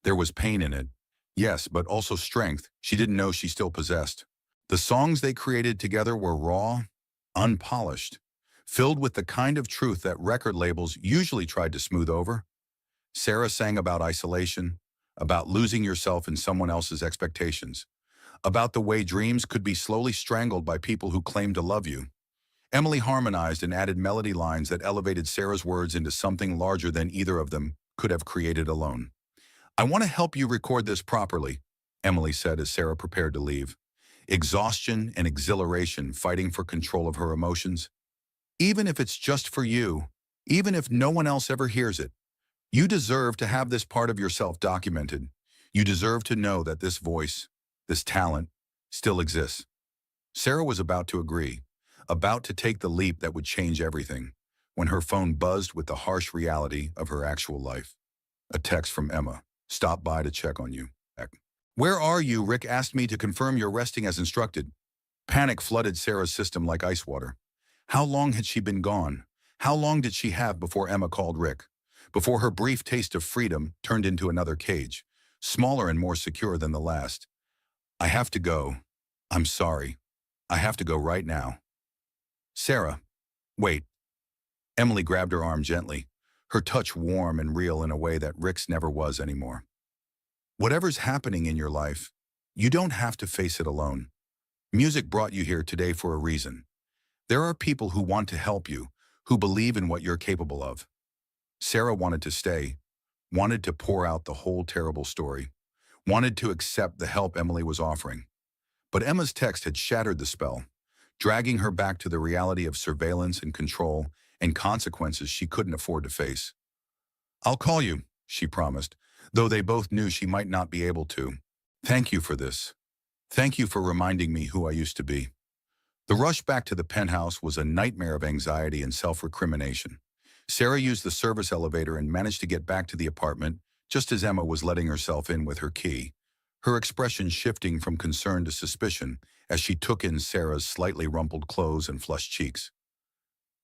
There was pain in it, yes, but also strength she didn't know she still possessed. The songs they created together were raw, unpolished, filled with the kind of truth that record labels usually tried to smooth over. Sarah sang about isolation, about losing yourself in someone else's expectations, about the way dreams could be slowly strangled by people who claimed to love you. Emily harmonized and added melody lines that elevated Sarah's words into something larger than either of them could have created alone. I want to help you record this properly, Emily said as Sarah prepared to leave. Exhaustion and exhilaration fighting for control of her emotions. Even if it's just for you, even if no one else ever hears it, you deserve to have this part of yourself documented. You deserve to know that this voice, this talent, still exists. Sarah was about to agree, about to take the leap that would change everything, when her phone buzzed with the harsh reality of her actual life. A text from Emma. Stop by to check on you. Where are you? Rick asked me to confirm you're resting as instructed. Panic flooded Sarah's system like ice water. How long had she been gone? How long did she have before Emma called Rick? Before her brief taste of freedom turned into another cage, smaller and more secure than the last. I have to go. I'm sorry. I have to go right now. Sarah, wait. Emily grabbed her arm gently, her touch warm and real in a way that Rick's never was anymore. Whatever's happening in your life, you don't have to face it alone. Music brought you here today for a reason. There are people who want to help you, who believe in what you're capable of. Sarah wanted to stay, wanted to pour out the whole terrible story, wanted to accept the help Emily was offering. But Emma's text had shattered the spell, dragging her back to the reality of surveillance and control and consequences she couldn't afford to face. I'll call you, she promised, though they both knew she might not be able to. Thank you for this. Thank you for reminding me who I used to be. The rush back to the penthouse was a nightmare of anxiety and self-recrimination. Sarah used the service elevator and managed to get back to the apartment just as Emma was letting herself in with her key, her expression shifting from concern to suspicion as she took in Sarah's slightly rumpled clothes and flushed cheeks.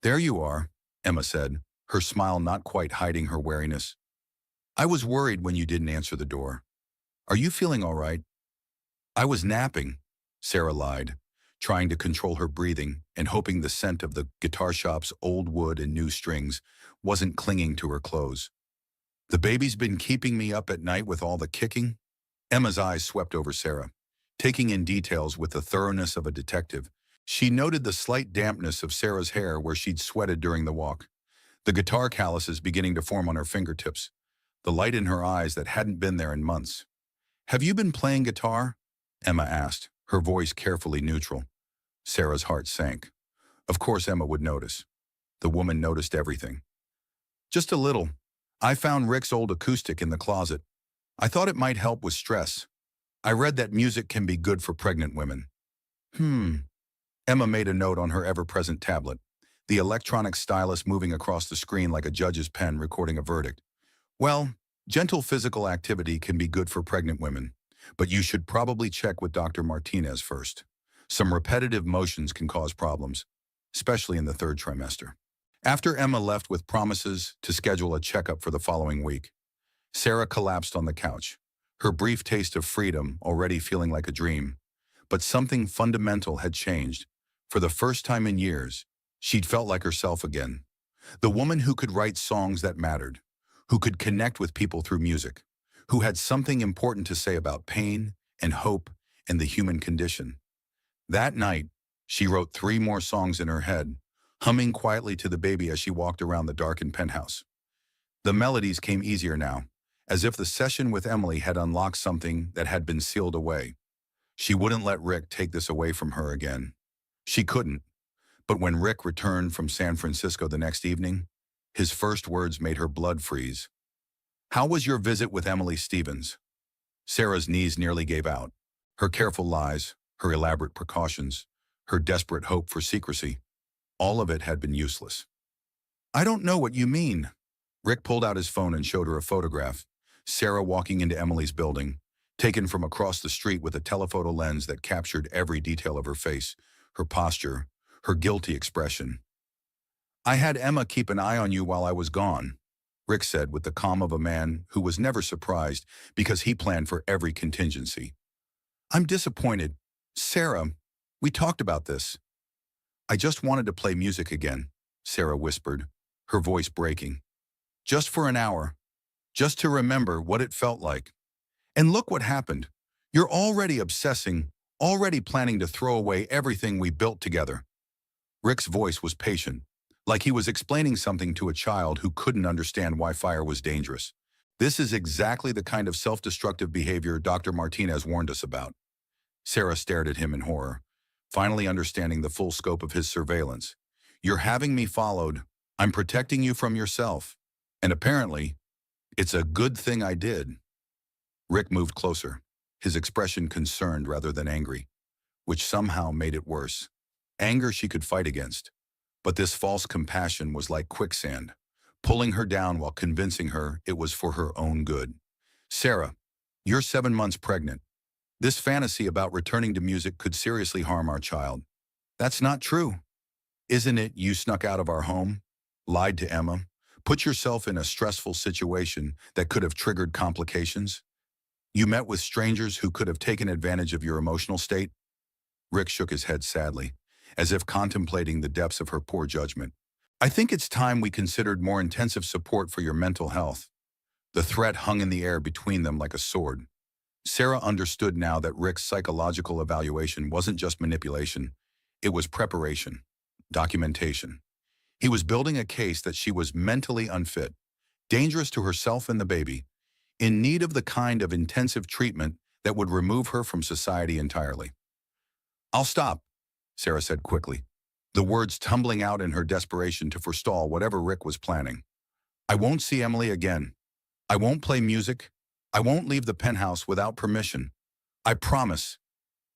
There you are, Emma said, her smile not quite hiding her wariness. I was worried when you didn't answer the door. Are you feeling all right? I was napping, Sarah lied, trying to control her breathing and hoping the scent of the guitar shop's old wood and new strings wasn't clinging to her clothes. The baby's been keeping me up at night with all the kicking? Emma's eyes swept over Sarah, taking in details with the thoroughness of a detective. She noted the slight dampness of Sarah's hair where she'd sweated during the walk, the guitar calluses beginning to form on her fingertips, the light in her eyes that hadn't been there in months. Have you been playing guitar? Emma asked, her voice carefully neutral. Sarah's heart sank. Of course Emma would notice. The woman noticed everything. Just a little. I found Rick's old acoustic in the closet. I thought it might help with stress. I read that music can be good for pregnant women. Emma made a note on her ever-present tablet, the electronic stylus moving across the screen like a judge's pen recording a verdict. Well, gentle physical activity can be good for pregnant women, but you should probably check with Dr. Martinez first. Some repetitive motions can cause problems, especially in the third trimester. After Emma left with promises to schedule a checkup for the following week, Sarah collapsed on the couch, her brief taste of freedom already feeling like a dream. But something fundamental had changed. For the first time in years, she'd felt like herself again. The woman who could write songs that mattered, who could connect with people through music, who had something important to say about pain and hope and the human condition. That night, she wrote 3 more songs in her head, humming quietly to the baby as she walked around the darkened penthouse. The melodies came easier now, as if the session with Emily had unlocked something that had been sealed away. She wouldn't let Rick take this away from her again. She couldn't. But when Rick returned from San Francisco the next evening, his first words made her blood freeze. How was your visit with Emily Stevens? Sarah's knees nearly gave out. Her careful lies, her elaborate precautions, her desperate hope for secrecy, all of it had been useless. I don't know what you mean. Rick pulled out his phone and showed her a photograph. Sarah walking into Emily's building, taken from across the street with a telephoto lens that captured every detail of her face, her posture, her guilty expression. I had Emma keep an eye on you while I was gone, Rick said with the calm of a man who was never surprised because he planned for every contingency. I'm disappointed. Sarah, we talked about this. I just wanted to play music again, Sarah whispered, her voice breaking. Just for an hour. Just to remember what it felt like. And look what happened. You're already obsessing, already planning to throw away everything we built together. Rick's voice was patient, like he was explaining something to a child who couldn't understand why fire was dangerous. This is exactly the kind of self-destructive behavior Dr. Martinez warned us about. Sarah stared at him in horror, finally understanding the full scope of his surveillance. You're having me followed. I'm protecting you from yourself. And apparently, it's a good thing I did. Rick moved closer, his expression concerned rather than angry, which somehow made it worse. Anger she could fight against, but this false compassion was like quicksand, pulling her down while convincing her it was for her own good. Sarah, you're 7 months pregnant. This fantasy about returning to music could seriously harm our child. That's not true. Isn't it you snuck out of our home, lied to Emma, put yourself in a stressful situation that could have triggered complications? You met with strangers who could have taken advantage of your emotional state? Rick shook his head sadly, as if contemplating the depths of her poor judgment. I think it's time we considered more intensive support for your mental health. The threat hung in the air between them like a sword. Sarah understood now that Rick's psychological evaluation wasn't just manipulation, it was preparation, documentation. He was building a case that she was mentally unfit, dangerous to herself and the baby, in need of the kind of intensive treatment that would remove her from society entirely. I'll stop, Sarah said quickly, the words tumbling out in her desperation to forestall whatever Rick was planning. I won't see Emily again. I won't play music. I won't leave the penthouse without permission. I promise.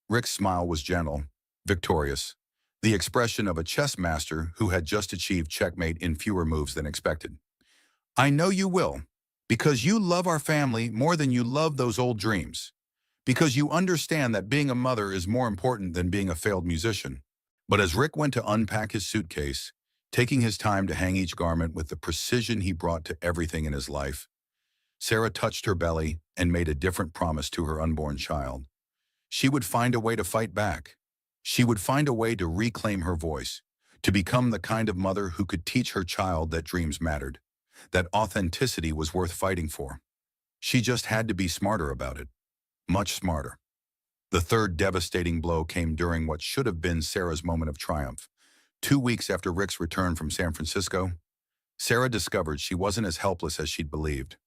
Rick's smile was gentle, victorious, the expression of a chess master who had just achieved checkmate in fewer moves than expected. I know you will, because you love our family more than you love those old dreams, because you understand that being a mother is more important than being a failed musician. But as Rick went to unpack his suitcase, taking his time to hang each garment with the precision he brought to everything in his life, Sarah touched her belly and made a different promise to her unborn child. She would find a way to fight back. She would find a way to reclaim her voice, to become the kind of mother who could teach her child that dreams mattered, that authenticity was worth fighting for. She just had to be smarter about it, much smarter. The third devastating blow came during what should have been Sarah's moment of triumph. 2 weeks after Rick's return from San Francisco, Sarah discovered she wasn't as helpless as she'd believed.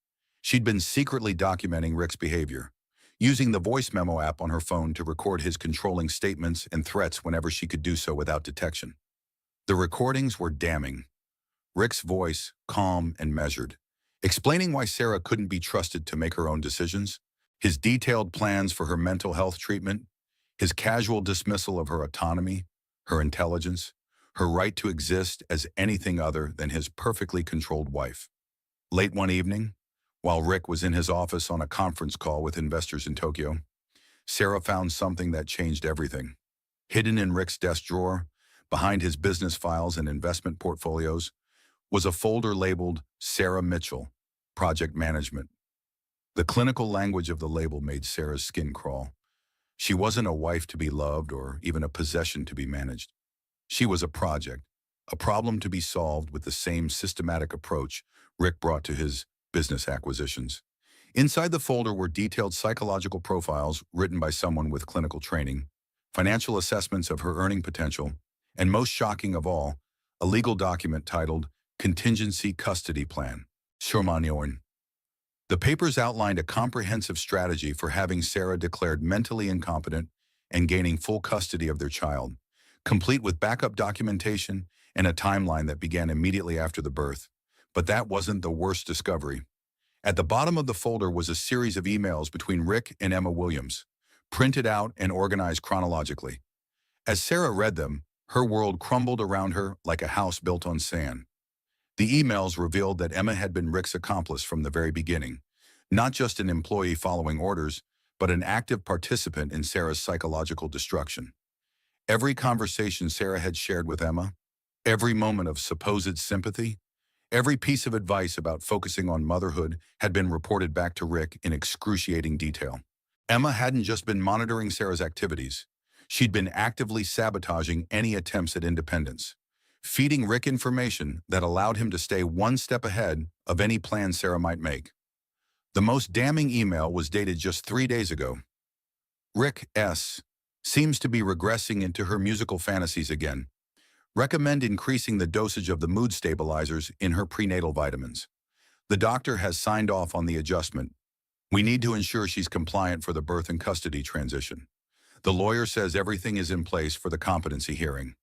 She'd been secretly documenting Rick's behavior, using the voice memo app on her phone to record his controlling statements and threats whenever she could do so without detection. The recordings were damning. Rick's voice, calm and measured, explaining why Sarah couldn't be trusted to make her own decisions, his detailed plans for her mental health treatment, his casual dismissal of her autonomy, her intelligence, her right to exist as anything other than his perfectly controlled wife. Late one evening, while Rick was in his office on a conference call with investors in Tokyo, Sarah found something that changed everything. Hidden in Rick's desk drawer, behind his business files and investment portfolios, was a folder labeled Sarah Mitchell, Project Management. The clinical language of the label made Sarah's skin crawl. She wasn't a wife to be loved or even a possession to be managed. She was a project, a problem to be solved with the same systematic approach Rick brought to his business acquisitions. Inside the folder were detailed psychological profiles written by someone with clinical training, financial assessments of her earning potential, and most shocking of all, a legal document titled Contingency Custody Plan, Shermanioin. The papers outlined a comprehensive strategy for having Sarah declared mentally incompetent and gaining full custody of their child, complete with backup documentation and a timeline that began immediately after the birth. But that wasn't the worst discovery. At the bottom of the folder was a series of emails between Rick and Emma Williams, printed out and organized chronologically. As Sarah read them, her world crumbled around her like a house built on sand. The emails revealed that Emma had been Rick's accomplice from the very beginning, not just an employee following orders, but an active participant in Sarah's psychological destruction. Every conversation Sarah had shared with Emma, every moment of supposed sympathy, every piece of advice about focusing on motherhood had been reported back to Rick in excruciating detail. Emma hadn't just been monitoring Sarah's activities. She'd been actively sabotaging any attempts at independence, feeding Rick information that allowed him to stay one step ahead of any plan Sarah might make. The most damning email was dated just 3 days ago. Rick S. seems to be regressing into her musical fantasies again. Recommend increasing the dosage of the mood stabilizers in her prenatal vitamins. The doctor has signed off on the adjustment. We need to ensure she's compliant for the birth and custody transition. The lawyer says everything is in place for the competency hearing.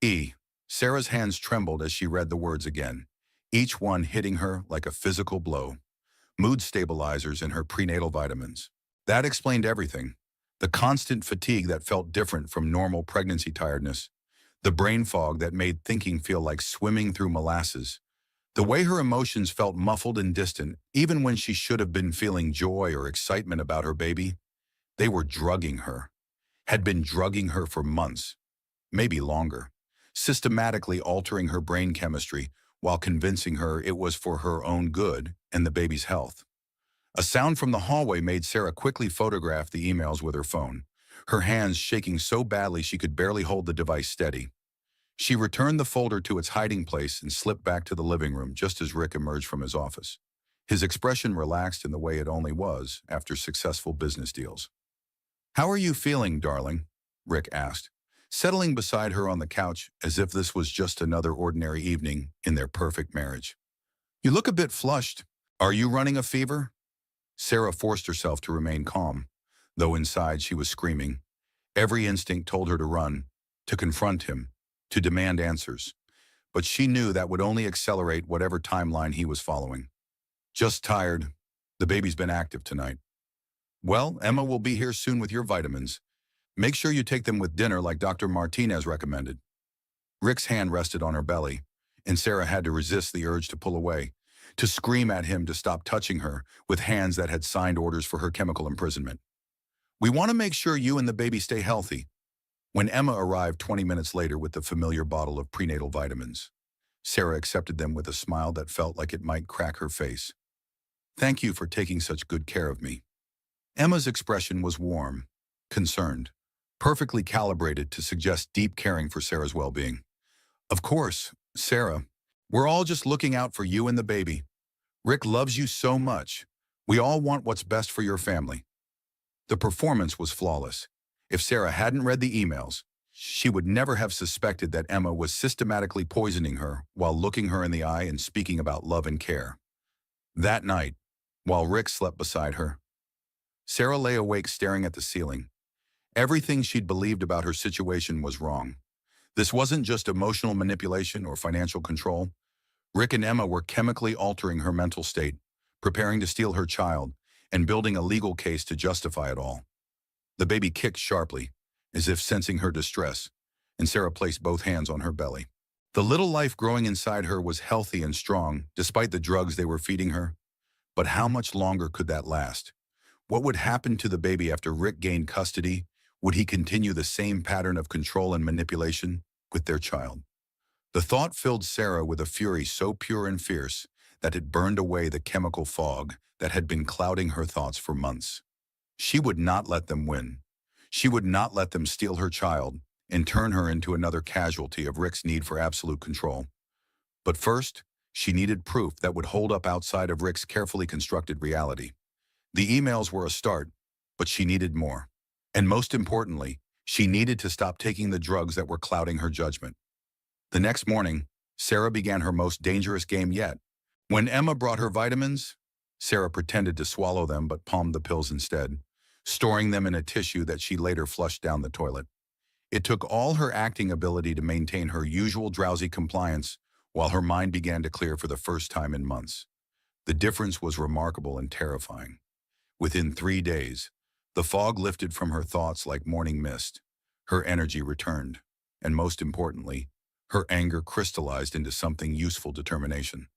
E. Sarah's hands trembled as she read the words again, each one hitting her like a physical blow. Mood stabilizers and her prenatal vitamins. That explained everything. The constant fatigue that felt different from normal pregnancy tiredness. The brain fog that made thinking feel like swimming through molasses. The way her emotions felt muffled and distant, even when she should have been feeling joy or excitement about her baby. They were drugging her. Had been drugging her for months, maybe longer, systematically altering her brain chemistry while convincing her it was for her own good and the baby's health. A sound from the hallway made Sarah quickly photograph the emails with her phone, her hands shaking so badly she could barely hold the device steady. She returned the folder to its hiding place and slipped back to the living room just as Rick emerged from his office. His expression relaxed in the way it only was after successful business deals. "How are you feeling, darling?" Rick asked, settling beside her on the couch as if this was just another ordinary evening in their perfect marriage. "You look a bit flushed. Are you running a fever?" Sarah forced herself to remain calm, though inside she was screaming. Every instinct told her to run, to confront him, to demand answers. But she knew that would only accelerate whatever timeline he was following. "Just tired. The baby's been active tonight." "Well, Emma will be here soon with your vitamins. Make sure you take them with dinner like Dr. Martinez recommended." Rick's hand rested on her belly, and Sarah had to resist the urge to pull away, to scream at him to stop touching her with hands that had signed orders for her chemical imprisonment. "We want to make sure you and the baby stay healthy." When Emma arrived 20 minutes later with the familiar bottle of prenatal vitamins, Sarah accepted them with a smile that felt like it might crack her face. "Thank you for taking such good care of me." Emma's expression was warm, concerned, perfectly calibrated to suggest deep caring for Sarah's well-being. "Of course, Sarah. We're all just looking out for you and the baby. Rick loves you so much. We all want what's best for your family." The performance was flawless. If Sarah hadn't read the emails, she would never have suspected that Emma was systematically poisoning her while looking her in the eye and speaking about love and care. That night, while Rick slept beside her, Sarah lay awake staring at the ceiling. Everything she'd believed about her situation was wrong. This wasn't just emotional manipulation or financial control. Rick and Emma were chemically altering her mental state, preparing to steal her child, and building a legal case to justify it all. The baby kicked sharply, as if sensing her distress, and Sarah placed both hands on her belly. The little life growing inside her was healthy and strong, despite the drugs they were feeding her. But how much longer could that last? What would happen to the baby after Rick gained custody? Would he continue the same pattern of control and manipulation with their child? The thought filled Sarah with a fury so pure and fierce that it burned away the chemical fog that had been clouding her thoughts for months. She would not let them win. She would not let them steal her child and turn her into another casualty of Rick's need for absolute control. But first, she needed proof that would hold up outside of Rick's carefully constructed reality. The emails were a start, but she needed more. And most importantly, she needed to stop taking the drugs that were clouding her judgment. The next morning, Sarah began her most dangerous game yet. When Emma brought her vitamins, Sarah pretended to swallow them but palmed the pills instead, storing them in a tissue that she later flushed down the toilet. It took all her acting ability to maintain her usual drowsy compliance while her mind began to clear for the first time in months. The difference was remarkable and terrifying. Within 3 days, the fog lifted from her thoughts like morning mist. Her energy returned, and most importantly, her anger crystallized into something useful: determination.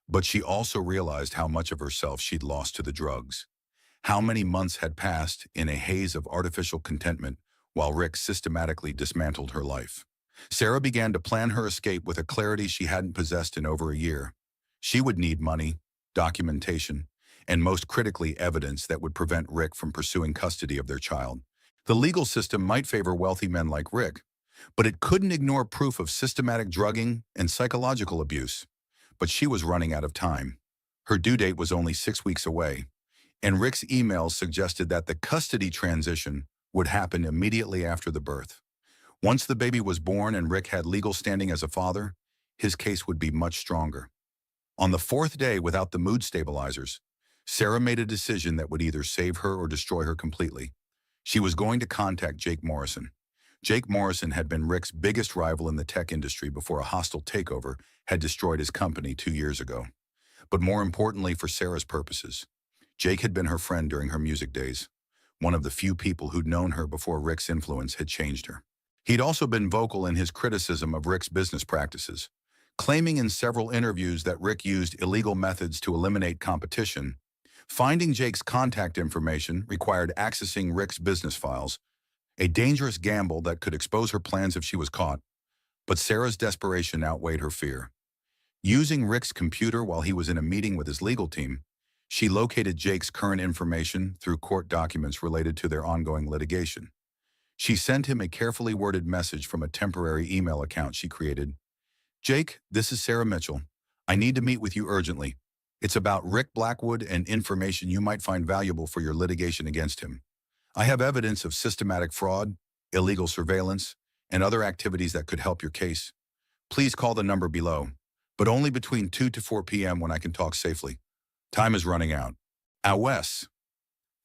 But she also realized how much of herself she'd lost to the drugs. How many months had passed in a haze of artificial contentment while Rick systematically dismantled her life. Sarah began to plan her escape with a clarity she hadn't possessed in over a year. She would need money, documentation, and most critically, evidence that would prevent Rick from pursuing custody of their child. The legal system might favor wealthy men like Rick, but it couldn't ignore proof of systematic drugging and psychological abuse. But she was running out of time. Her due date was only 6 weeks away, and Rick's emails suggested that the custody transition would happen immediately after the birth. Once the baby was born and Rick had legal standing as a father, his case would be much stronger. On the fourth day, without the mood stabilizers, Sarah made a decision that would either save her or destroy her completely. She was going to contact Jake Morrison. Jake Morrison had been Rick's biggest rival in the tech industry before a hostile takeover had destroyed his company 2 years ago. But more importantly for Sarah's purposes, Jake had been her friend during her music days, one of the few people who'd known her before Rick's influence had changed her. He'd also been vocal in his criticism of Rick's business practices, claiming in several interviews that Rick used illegal methods to eliminate competition. Finding Jake's contact information required accessing Rick's business files, a dangerous gamble that could expose her plans if she was caught. But Sarah's desperation outweighed her fear. Using Rick's computer while he was in a meeting with his legal team, she located Jake's current information through court documents related to their ongoing litigation. She sent him a carefully worded message from a temporary email account she created. "Jake, this is Sarah Mitchell. I need to meet with you urgently. It's about Rick Blackwood and information you might find valuable for your litigation against him. I have evidence of systematic fraud, illegal surveillance, and other activities that could help your case. Please call the number below, but only between 2 to 4 p.m. when I can talk safely. Time is running out." Wes.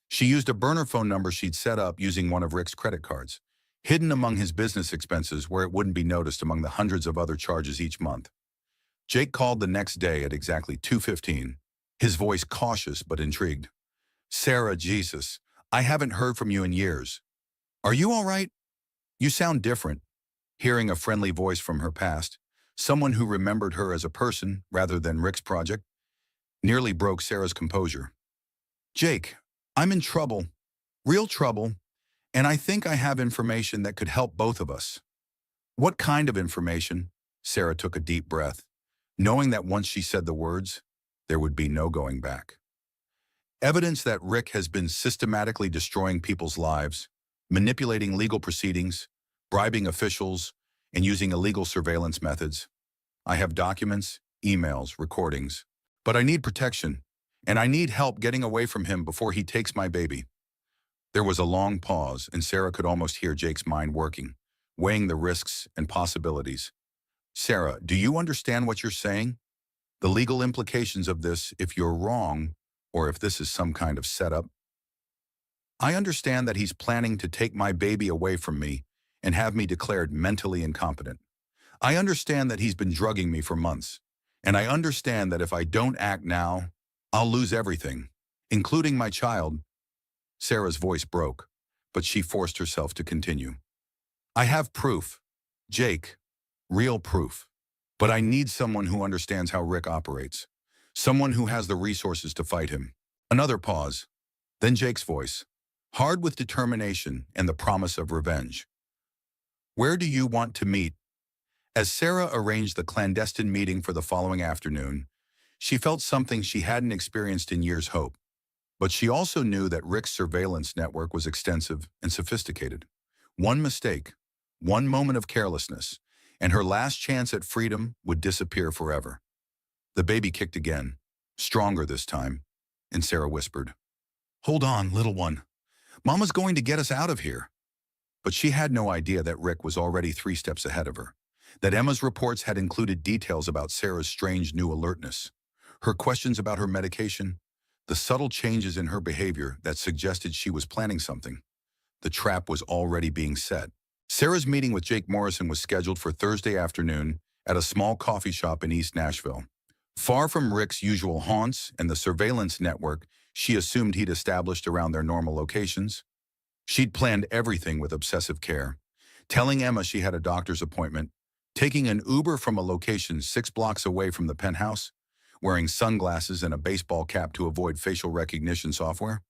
She used a burner phone number she'd set up using one of Rick's credit cards, hidden among his business expenses where it wouldn't be noticed among the hundreds of other charges each month. Jake called the next day at exactly 2:15, his voice cautious but intrigued. "Sarah, Jesus, I haven't heard from you in years. Are you all right? You sound different." Hearing a friendly voice from her past, someone who remembered her as a person rather than Rick's project, nearly broke Sarah's composure. "Jake, I'm in trouble, real trouble, and I think I have information that could help both of us." "What kind of information?" Sarah took a deep breath, knowing that once she said the words, there would be no going back. "Evidence that Rick has been systematically destroying people's lives, manipulating legal proceedings, bribing officials, and using illegal surveillance methods. I have documents, emails, recordings, but I need protection, and I need help getting away from him before he takes my baby." There was a long pause, and Sarah could almost hear Jake's mind working, weighing the risks and possibilities. "Sarah, do you understand what you're saying? The legal implications of this if you're wrong, or if this is some kind of setup?" "I understand that he's planning to take my baby away from me and have me declared mentally incompetent. I understand that he's been drugging me for months, and I understand that if I don't act now, I'll lose everything, including my child." Sarah's voice broke, but she forced herself to continue. "I have proof, Jake, real proof. But I need someone who understands how Rick operates, someone who has the resources to fight him." Another pause, then Jake's voice, hard with determination and the promise of revenge. "Where do you want to meet?" As Sarah arranged the clandestine meeting for the following afternoon, she felt something she hadn't experienced in years: hope. But she also knew that Rick's surveillance network was extensive and sophisticated. One mistake, one moment of carelessness, and her last chance at freedom would disappear forever. The baby kicked again, stronger this time, and Sarah whispered, "Hold on, little one. Mama's going to get us out of here." But she had no idea that Rick was already 3 steps ahead of her, that Emma's reports had included details about Sarah's strange new alertness, her questions about her medication, the subtle changes in her behavior that suggested she was planning something. The trap was already being set. Sarah's meeting with Jake Morrison was scheduled for Thursday afternoon at a small coffee shop in East Nashville. Far from Rick's usual haunts and the surveillance network she assumed he'd established around their normal locations, she'd planned everything with obsessive care, telling Emma she had a doctor's appointment, taking an Uber from a location 6 blocks away from the penthouse, wearing sunglasses and a baseball cap to avoid facial recognition software.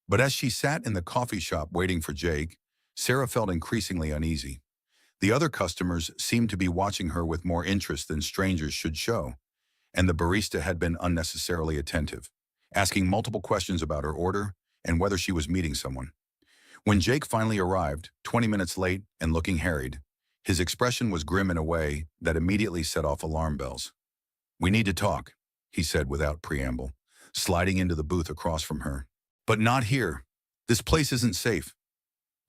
But as she sat in the coffee shop waiting for Jake, Sarah felt increasingly uneasy. The other customers seemed to be watching her with more interest than strangers should show, and the barista had been unnecessarily attentive, asking multiple questions about her order and whether she was meeting someone. When Jake finally arrived, 20 minutes late and looking harried, his expression was grim in a way that immediately set off alarm bells. "We need to talk," he said without preamble, sliding into the booth across from her. "But not here. This place isn't safe."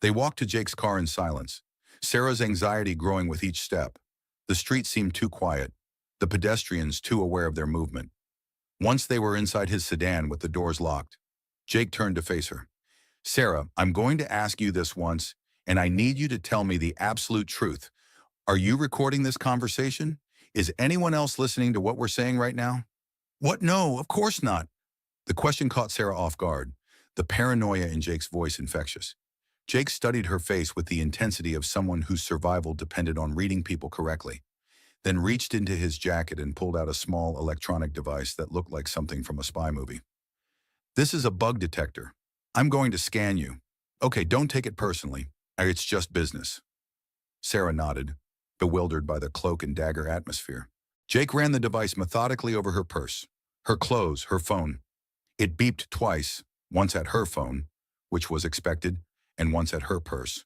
They walked to Jake's car in silence, Sarah's anxiety growing with each step. The street seemed too quiet, the pedestrians too aware of their movement. Once they were inside his sedan with the doors locked, Jake turned to face her. "Sarah, I'm going to ask you this once, and I need you to tell me the absolute truth. Are you recording this conversation? Is anyone else listening to what we're saying right now?" "What? No, of course not." The question caught Sarah off guard, the paranoia in Jake's voice infectious. Jake studied her face with the intensity of someone whose survival depended on reading people correctly, then reached into his jacket and pulled out a small electronic device that looked like something from a spy movie. "This is a bug detector. I'm going to scan you." "Okay, don't take it personally. It's just business." Sarah nodded, bewildered by the cloak and dagger atmosphere. Jake ran the device methodically over her purse, her clothes, her phone. It beeped twice, once at her phone, which was expected, and once at her purse.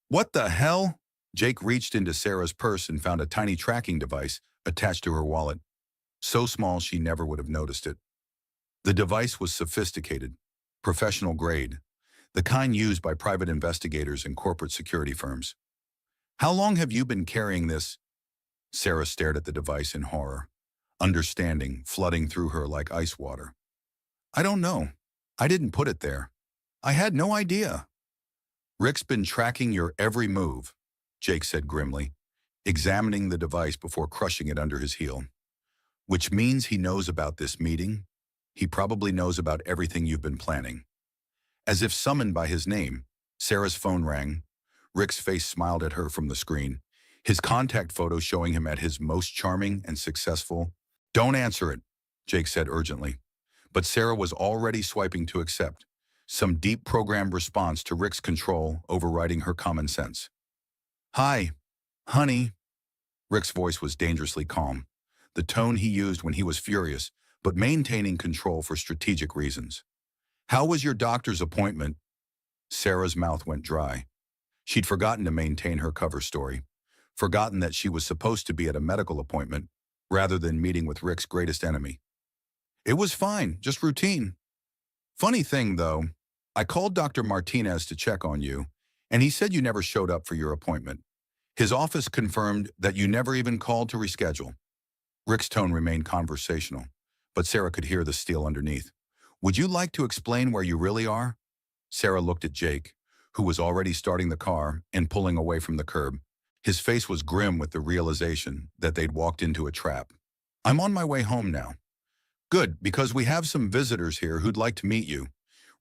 "What the hell?" Jake reached into Sarah's purse and found a tiny tracking device attached to her wallet, so small she never would have noticed it. The device was sophisticated, professional grade, the kind used by private investigators and corporate security firms. "How long have you been carrying this?" Sarah stared at the device in horror, understanding flooding through her like ice water. "I don't know. I didn't put it there. I had no idea." "Rick's been tracking your every move," Jake said grimly, examining the device before crushing it under his heel. "Which means he knows about this meeting. He probably knows about everything you've been planning." As if summoned by his name, Sarah's phone rang. Rick's face smiled at her from the screen, his contact photo showing him at his most charming and successful. "Don't answer it," Jake said urgently. But Sarah was already swiping to accept, some deep programmed response to Rick's control overriding her common sense. "Hi, honey." Rick's voice was dangerously calm, the tone he used when he was furious, but maintaining control for strategic reasons. "How was your doctor's appointment?" Sarah's mouth went dry. She'd forgotten to maintain her cover story, forgotten that she was supposed to be at a medical appointment rather than meeting with Rick's greatest enemy. "It was fine, just routine. Funny thing, though, I called Dr. Martinez to check on you, and he said you never showed up for your appointment. His office confirmed that you never even called to reschedule." Rick's tone remained conversational, but Sarah could hear the steel underneath. "Would you like to explain where you really are?" Sarah looked at Jake, who was already starting the car and pulling away from the curb. His face was grim with the realization that they'd walked into a trap. "I'm on my way home now." "Good, because we have some visitors here who'd like to meet you.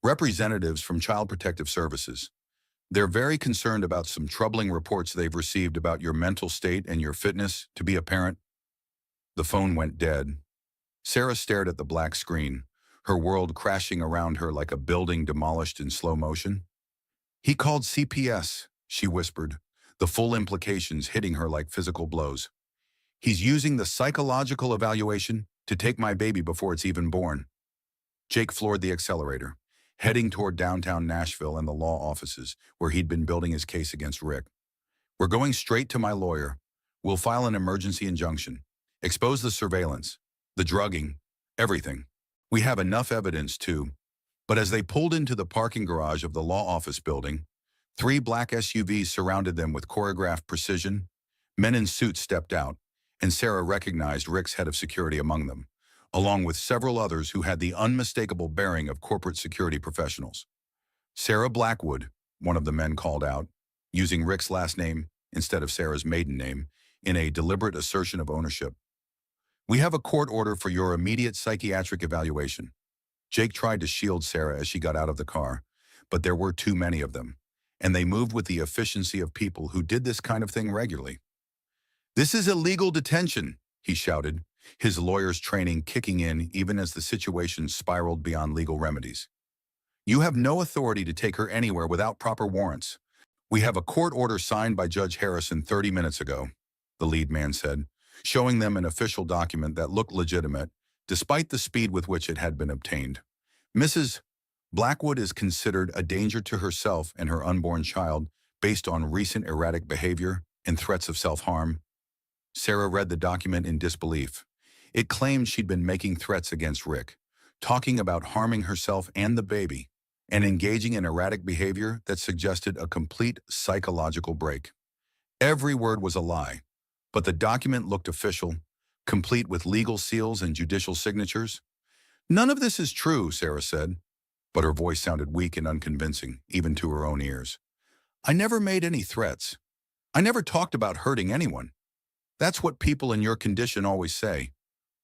Representatives from Child Protective Services. They're very concerned about some troubling reports they've received about your mental state and your fitness to be a parent." The phone went dead. Sarah stared at the black screen, her world crashing around her like a building demolished in slow motion. "He called CPS," she whispered, the full implications hitting her like physical blows. "He's using the psychological evaluation to take my baby before it's even born." Jake floored the accelerator, heading toward downtown Nashville and the law offices where he'd been building his case against Rick. "We're going straight to my lawyer. We'll file an emergency injunction, expose the surveillance, the drugging, everything. We have enough evidence to..." But as they pulled into the parking garage of the law office building, 3 black SUVs surrounded them with choreographed precision. Men in suits stepped out, and Sarah recognized Rick's head of security among them, along with several others who had the unmistakable bearing of corporate security professionals. "Sarah Blackwood," one of the men called out, using Rick's last name instead of Sarah's maiden name, in a deliberate assertion of ownership. We have a court order for your immediate psychiatric evaluation. Jake tried to shield Sarah as she got out of the car, but there were too many of them, and they moved with the efficiency of people who did this kind of thing regularly. This is illegal detention, he shouted, his lawyer's training kicking in even as the situation spiraled beyond legal remedies. You have no authority to take her anywhere without proper warrants. We have a court order signed by Judge Harrison 30 minutes ago, the lead man said, showing them an official document that looked legitimate, despite the speed with which it had been obtained. Mrs. Blackwood is considered a danger to herself and her unborn child based on recent erratic behavior and threats of self-harm. Sarah read the document in disbelief. It claimed she'd been making threats against Rick, talking about harming herself and the baby, and engaging in erratic behavior that suggested a complete psychological break. Every word was a lie, but the document looked official, complete with legal seals and judicial signatures. None of this is true, Sarah said, but her voice sounded weak and unconvincing, even to her own ears. I never made any threats. I never talked about hurting anyone. That's what people in your condition always say,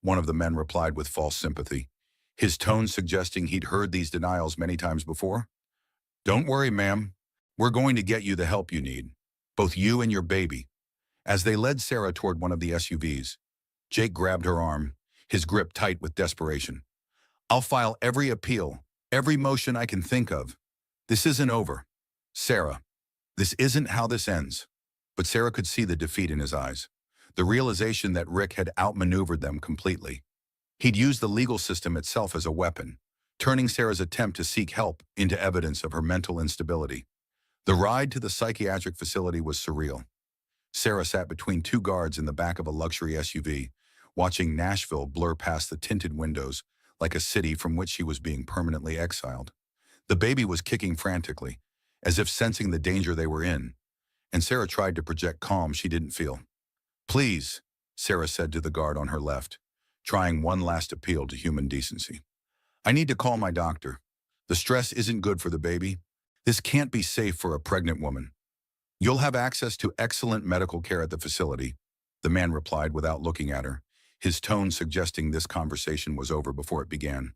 one of the men replied with false sympathy, his tone suggesting he'd heard these denials many times before. Don't worry, ma'am. We're going to get you the help you need, both you and your baby. As they led Sarah toward one of the SUVs, Jake grabbed her arm, his grip tight with desperation. I'll file every appeal, every motion I can think of. This isn't over. Sarah, this isn't how this ends. But Sarah could see the defeat in his eyes, the realization that Rick had outmaneuvered them completely. He'd used the legal system itself as a weapon, turning Sarah's attempt to seek help into evidence of her mental instability. The ride to the psychiatric facility was surreal. Sarah sat between two guards in the back of a luxury SUV, watching Nashville blur past the tinted windows like a city from which she was being permanently exiled. The baby was kicking frantically, as if sensing the danger they were in, and Sarah tried to project calm she didn't feel. Please, Sarah said to the guard on her left, trying one last appeal to human decency. I need to call my doctor. The stress isn't good for the baby. This can't be safe for a pregnant woman. You'll have access to excellent medical care at the facility, the man replied without looking at her, his tone suggesting this conversation was over before it began.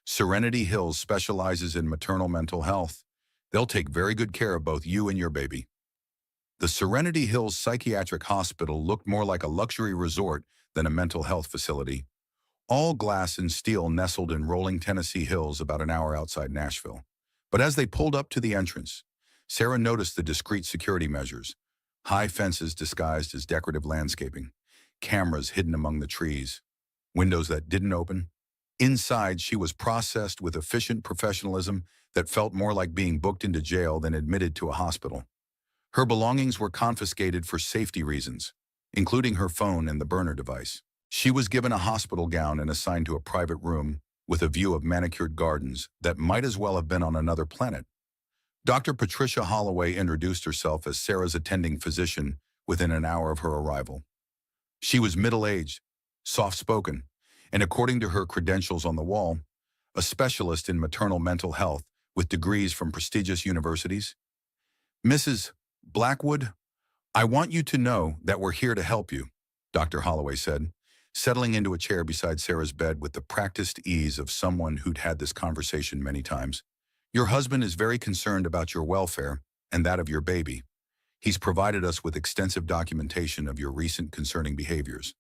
Serenity Hills specializes in maternal mental health. They'll take very good care of both you and your baby. The Serenity Hills Psychiatric Hospital looked more like a luxury resort than a mental health facility. All glass and steel nestled in rolling Tennessee hills about an hour outside Nashville. But as they pulled up to the entrance, Sarah noticed the discreet security measures, high fences disguised as decorative landscaping, cameras hidden among the trees, windows that didn't open. Inside, she was processed with efficient professionalism that felt more like being booked into jail than admitted to a hospital. Her belongings were confiscated for safety reasons, including her phone and the burner device. She was given a hospital gown and assigned to a private room with a view of manicured gardens that might as well have been on another planet. Dr. Patricia Holloway introduced herself as Sarah's attending physician within an hour of her arrival. She was middle-aged, soft-spoken, and according to her credentials on the wall, a specialist in maternal mental health with degrees from prestigious universities. Mrs. Blackwood, I want you to know that we're here to help you, Dr. Holloway said, settling into a chair beside Sarah's bed with the practiced ease of someone who'd had this conversation many times. Your husband is very concerned about your welfare and that of your baby. He's provided us with extensive documentation of your recent concerning behaviors.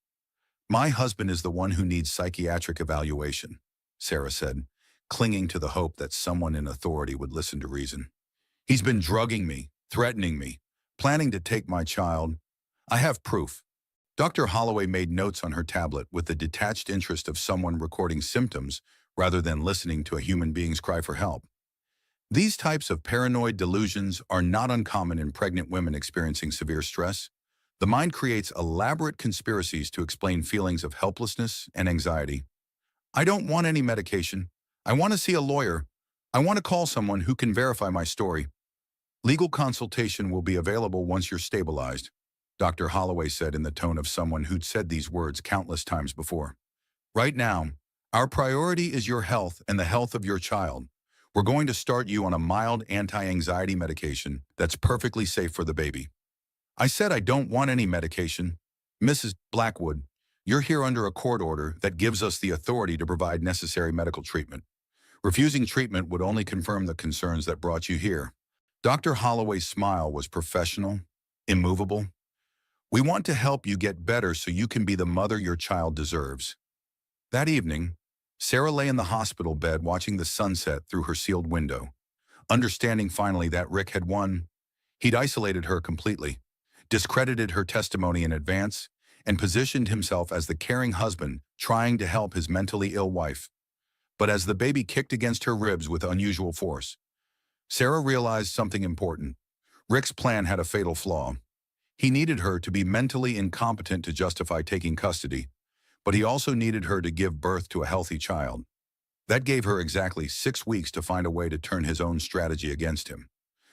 My husband is the one who needs psychiatric evaluation, Sarah said, clinging to the hope that someone in authority would listen to reason. He's been drugging me, threatening me, planning to take my child. I have proof. Dr. Holloway made notes on her tablet with the detached interest of someone recording symptoms rather than listening to a human being's cry for help. These types of paranoid delusions are not uncommon in pregnant women experiencing severe stress. The mind creates elaborate conspiracies to explain feelings of helplessness and anxiety. I don't want any medication. I want to see a lawyer. I want to call someone who can verify my story. Legal consultation will be available once you're stabilized, Dr. Holloway said in the tone of someone who'd said these words countless times before. Right now, our priority is your health and the health of your child. We're going to start you on a mild anti-anxiety medication that's perfectly safe for the baby. I said I don't want any medication. Mrs. Blackwood, You're here under a court order that gives us the authority to provide necessary medical treatment. Refusing treatment would only confirm the concerns that brought you here. Dr. Holloway's smile was professional, immovable. We want to help you get better so you can be the mother your child deserves. That evening, Sarah lay in the hospital bed watching the sunset through her sealed window. Understanding finally that Rick had won, he'd isolated her completely, discredited her testimony in advance, and positioned himself as the caring husband trying to help his mentally ill wife. But as the baby kicked against her ribs with unusual force, Sarah realized something important. Rick's plan had a fatal flaw. He needed her to be mentally incompetent to justify taking custody, but he also needed her to give birth to a healthy child. That gave her exactly 6 weeks to find a way to turn his own strategy against him.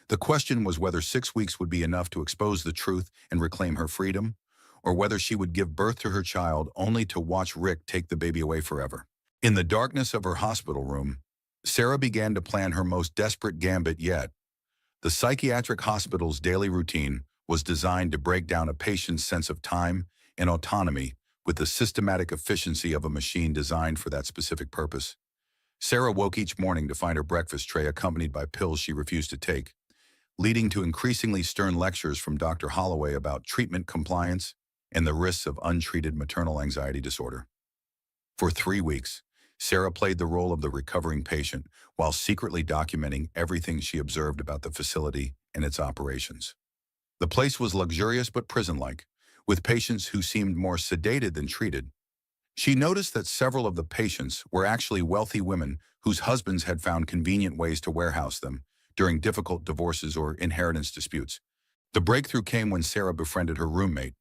The question was whether 6 weeks would be enough to expose the truth and reclaim her freedom, or whether she would give birth to her child only to watch Rick take the baby away forever. In the darkness of her hospital room, Sarah began to plan her most desperate gambit yet. The psychiatric hospital's daily routine was designed to break down a patient's sense of time and autonomy with the systematic efficiency of a machine designed for that specific purpose. Sarah woke each morning to find her breakfast tray accompanied by pills she refused to take, leading to increasingly stern lectures from Dr. Holloway about treatment compliance and the risks of untreated maternal anxiety disorder. For 3 weeks, Sarah played the role of the recovering patient while secretly documenting everything she observed about the facility and its operations. The place was luxurious but prison-like, with patients who seemed more sedated than treated. She noticed that several of the patients were actually wealthy women whose husbands had found convenient ways to warehouse them during difficult divorces or inheritance disputes. The breakthrough came when Sarah befriended her roommate,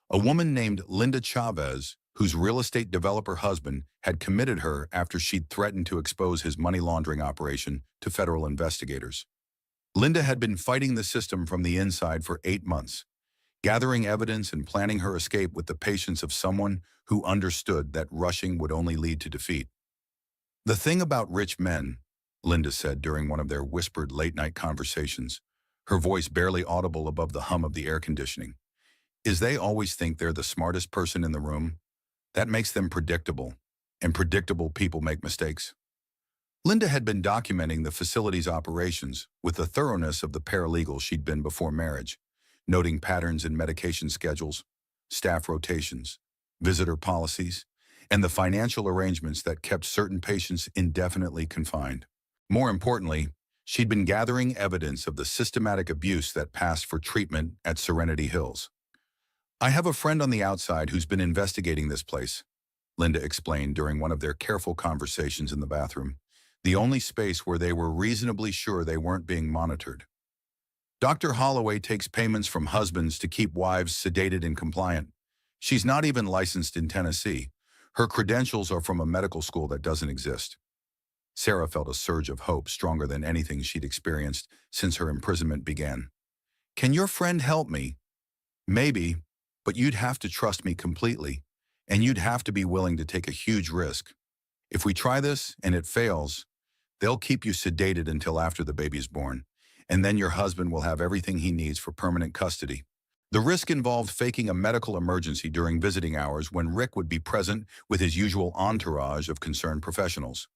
a woman named Linda Chavez, whose real estate developer husband had committed her after she'd threatened to expose his money laundering operation to federal investigators. Linda had been fighting the system from the inside for 8 months, gathering evidence and planning her escape with the patience of someone who understood that rushing would only lead to defeat. "The thing about rich men," Linda said during one of their whispered late-night conversations, her voice barely audible above the hum of the air conditioning, "is they always think they're the smartest person in the room. That makes them predictable, and predictable people make mistakes." Linda had been documenting the facility's operations with the thoroughness of the paralegal she'd been before marriage, noting patterns in medication schedules, staff rotations, visitor policies, and the financial arrangements that kept certain patients indefinitely confined. More importantly, she'd been gathering evidence of the systematic abuse that passed for treatment at Serenity Hills. "I have a friend on the outside who's been investigating this place," Linda explained during one of their careful conversations in the bathroom, the only space where they were reasonably sure they weren't being monitored. "Dr. Holloway takes payments from husbands to keep wives sedated and compliant. She's not even licensed in Tennessee. Her credentials are from a medical school that doesn't exist." Sarah felt a surge of hope stronger than anything she'd experienced since her imprisonment began. "Can your friend help me?" "Maybe, but you'd have to trust me completely, and you'd have to be willing to take a huge risk. If we try this and it fails, they'll keep you sedated until after the baby's born, and then your husband will have everything he needs for permanent custody. The risk involved faking a medical emergency during visiting hours when Rick would be present with his usual entourage of concerned professionals."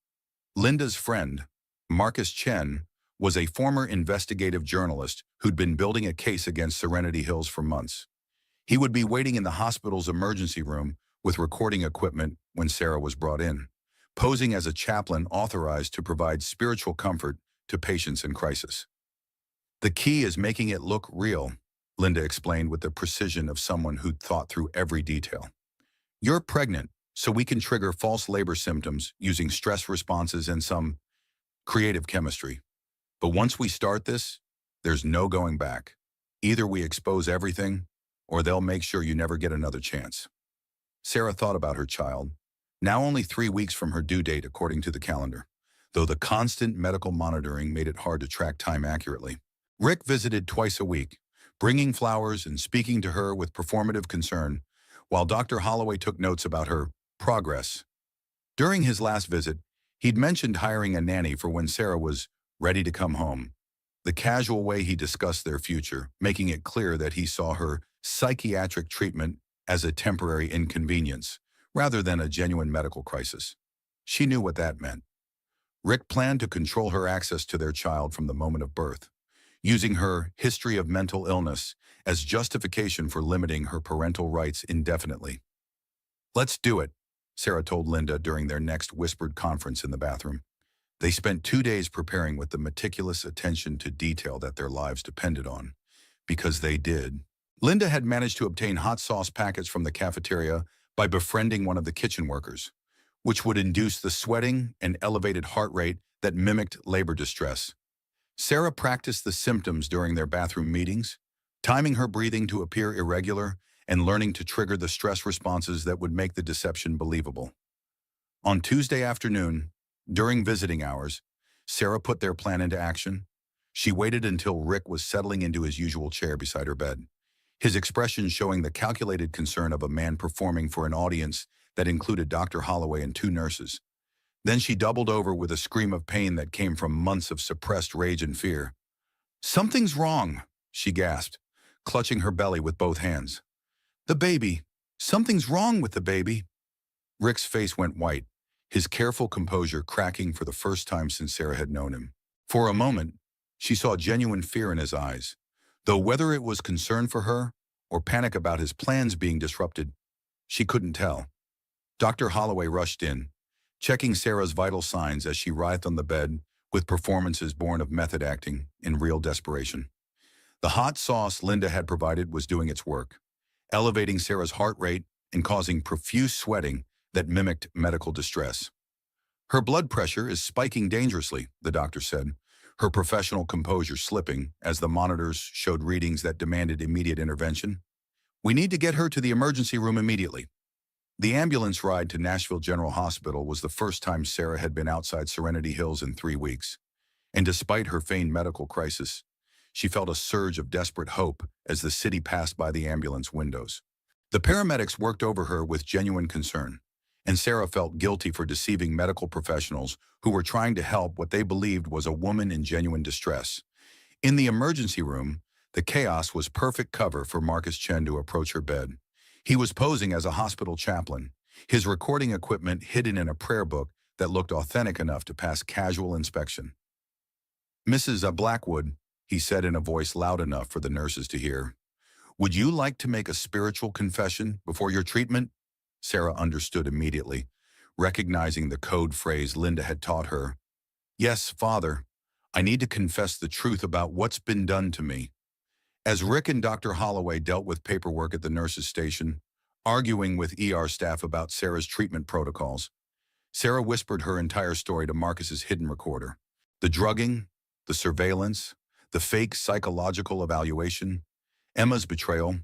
Linda's friend, Marcus Chen, was a former investigative journalist who'd been building a case against Serenity Hills for months. He would be waiting in the hospital's emergency room with recording equipment when Sarah was brought in, posing as a chaplain authorized to provide spiritual comfort to patients in crisis. "The key is making it look real," Linda explained with the precision of someone who'd thought through every detail. "You're pregnant, so we can trigger false labor symptoms using stress responses and some creative chemistry. But once we start this, there's no going back. Either we expose everything, or they'll make sure you never get another chance." Sarah thought about her child, now only 3 weeks from her due date according to the calendar, though the constant medical monitoring made it hard to track time accurately. Rick visited twice a week, bringing flowers and speaking to her with performative concern, while Dr. Holloway took notes about her progress. During his last visit, he'd mentioned hiring a nanny for when Sarah was ready to come home, the casual way he discussed their future, making it clear that he saw her psychiatric treatment as a temporary inconvenience, rather than a genuine medical crisis. She knew what that meant. Rick planned to control her access to their child from the moment of birth, using her history of mental illness as justification for limiting her parental rights indefinitely. "Let's do it," Sarah told Linda during their next whispered conference in the bathroom. They spent 2 days preparing with the meticulous attention to detail that their lives depended on, because they did. Linda had managed to obtain hot sauce packets from the cafeteria by befriending one of the kitchen workers, which would induce the sweating and elevated heart rate that mimicked labor distress. Sarah practiced the symptoms during their bathroom meetings, timing her breathing to appear irregular and learning to trigger the stress responses that would make the deception believable. On Tuesday afternoon, during visiting hours, Sarah put their plan into action. She waited until Rick was settling into his usual chair beside her bed, his expression showing the calculated concern of a man performing for an audience that included Dr. Holloway and 2 nurses. Then she doubled over with a scream of pain that came from months of suppressed rage and fear. "Something's wrong," she gasped, clutching her belly with both hands. "The baby. Something's wrong with the baby." Rick's face went white, his careful composure cracking for the first time since Sarah had known him. For a moment, she saw genuine fear in his eyes, though whether it was concern for her or panic about his plans being disrupted, she couldn't tell. Dr. Holloway rushed in, checking Sarah's vital signs as she writhed on the bed with performances born of method acting in real desperation. The hot sauce Linda had provided was doing its work, elevating Sarah's heart rate and causing profuse sweating that mimicked medical distress. "Her blood pressure is spiking dangerously," the doctor said, her professional composure slipping as the monitors showed readings that demanded immediate intervention. "We need to get her to the emergency room immediately." The ambulance ride to Nashville General Hospital was the first time Sarah had been outside Serenity Hills in 3 weeks, and despite her feigned medical crisis, she felt a surge of desperate hope as the city passed by the ambulance windows. The paramedics worked over her with genuine concern, and Sarah felt guilty for deceiving medical professionals who were trying to help what they believed was a woman in genuine distress. In the emergency room, the chaos was perfect cover for Marcus Chen to approach her bed. He was posing as a hospital chaplain, his recording equipment hidden in a prayer book that looked authentic enough to pass casual inspection. "Mrs. Blackwood," he said in a voice loud enough for the nurses to hear, "would you like to make a spiritual confession before your treatment?" Sarah understood immediately, recognizing the code phrase Linda had taught her. "Yes, Father. I need to confess the truth about what's been done to me." As Rick and Dr. Holloway dealt with paperwork at the nurses' station, arguing with ER staff about Sarah's treatment protocols, Sarah whispered her entire story to Marcus's hidden recorder. The drugging, the surveillance, the fake psychological evaluation, Emma's betrayal,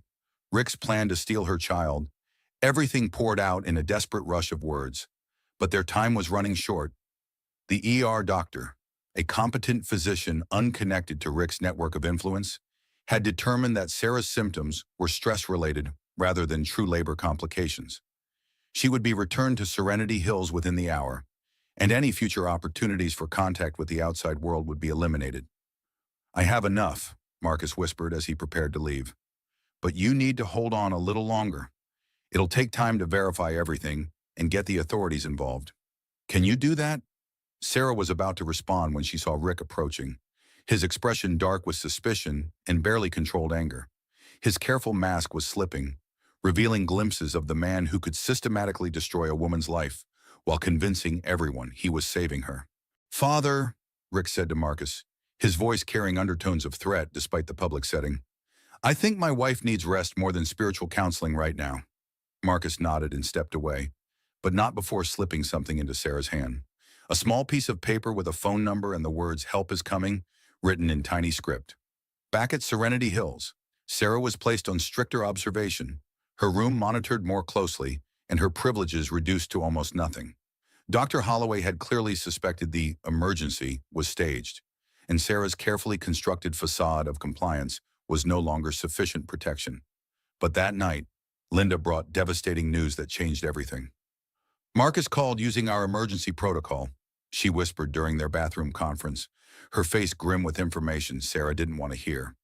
Rick's plan to steal her child, everything poured out in a desperate rush of words. But their time was running short. The ER doctor, a competent physician unconnected to Rick's network of influence, had determined that Sarah's symptoms were stress-related rather than true labor complications. She would be returned to Serenity Hills within the hour, and any future opportunities for contact with the outside world would be eliminated. "I have enough," Marcus whispered as he prepared to leave. "But you need to hold on a little longer. It'll take time to verify everything and get the authorities involved. Can you do that?" Sarah was about to respond when she saw Rick approaching, his expression dark with suspicion and barely controlled anger. His careful mask was slipping, revealing glimpses of the man who could systematically destroy a woman's life while convincing everyone he was saving her. "Father," Rick said to Marcus, his voice carrying undertones of threat despite the public setting, "I think my wife needs rest more than spiritual counseling right now." Marcus nodded and stepped away, but not before slipping something into Sarah's hand. A small piece of paper with a phone number and the words "Help is coming" written in tiny script. Back at Serenity Hills, Sarah was placed on stricter observation, her room monitored more closely, and her privileges reduced to almost nothing. Dr. Holloway had clearly suspected the emergency was staged, and Sarah's carefully constructed facade of compliance was no longer sufficient protection. But that night, Linda brought devastating news that changed everything. "Marcus called using our emergency protocol," she whispered during their bathroom conference, her face grim with information Sarah didn't want to hear.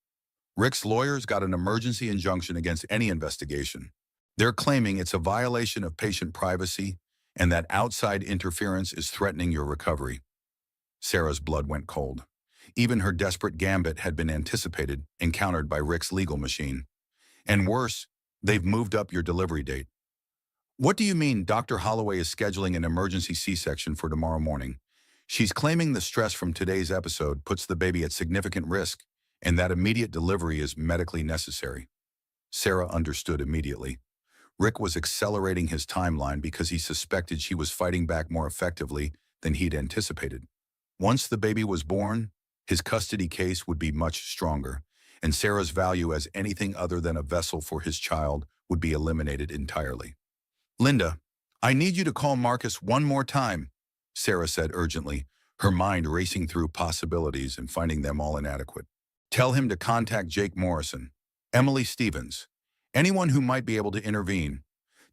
"Rick's lawyers got an emergency injunction against any investigation. They're claiming it's a violation of patient privacy and that outside interference is threatening your recovery. Sarah's blood went cold. Even her desperate gambit had been anticipated and countered by Rick's legal machine. And worse, they've moved up your delivery date. What do you mean Dr. Holloway is scheduling an emergency C-section for tomorrow morning? She's claiming the stress from today's episode puts the baby at significant risk and that immediate delivery is medically necessary. Sarah understood immediately. Rick was accelerating his timeline because he suspected she was fighting back more effectively than he'd anticipated. Once the baby was born, his custody case would be much stronger, and Sarah's value as anything other than a vessel for his child would be eliminated entirely. Linda, I need you to call Marcus one more time, Sarah said urgently, her mind racing through possibilities and finding them all inadequate. Tell him to contact Jake Morrison, Emily Stevens, anyone who might be able to intervene.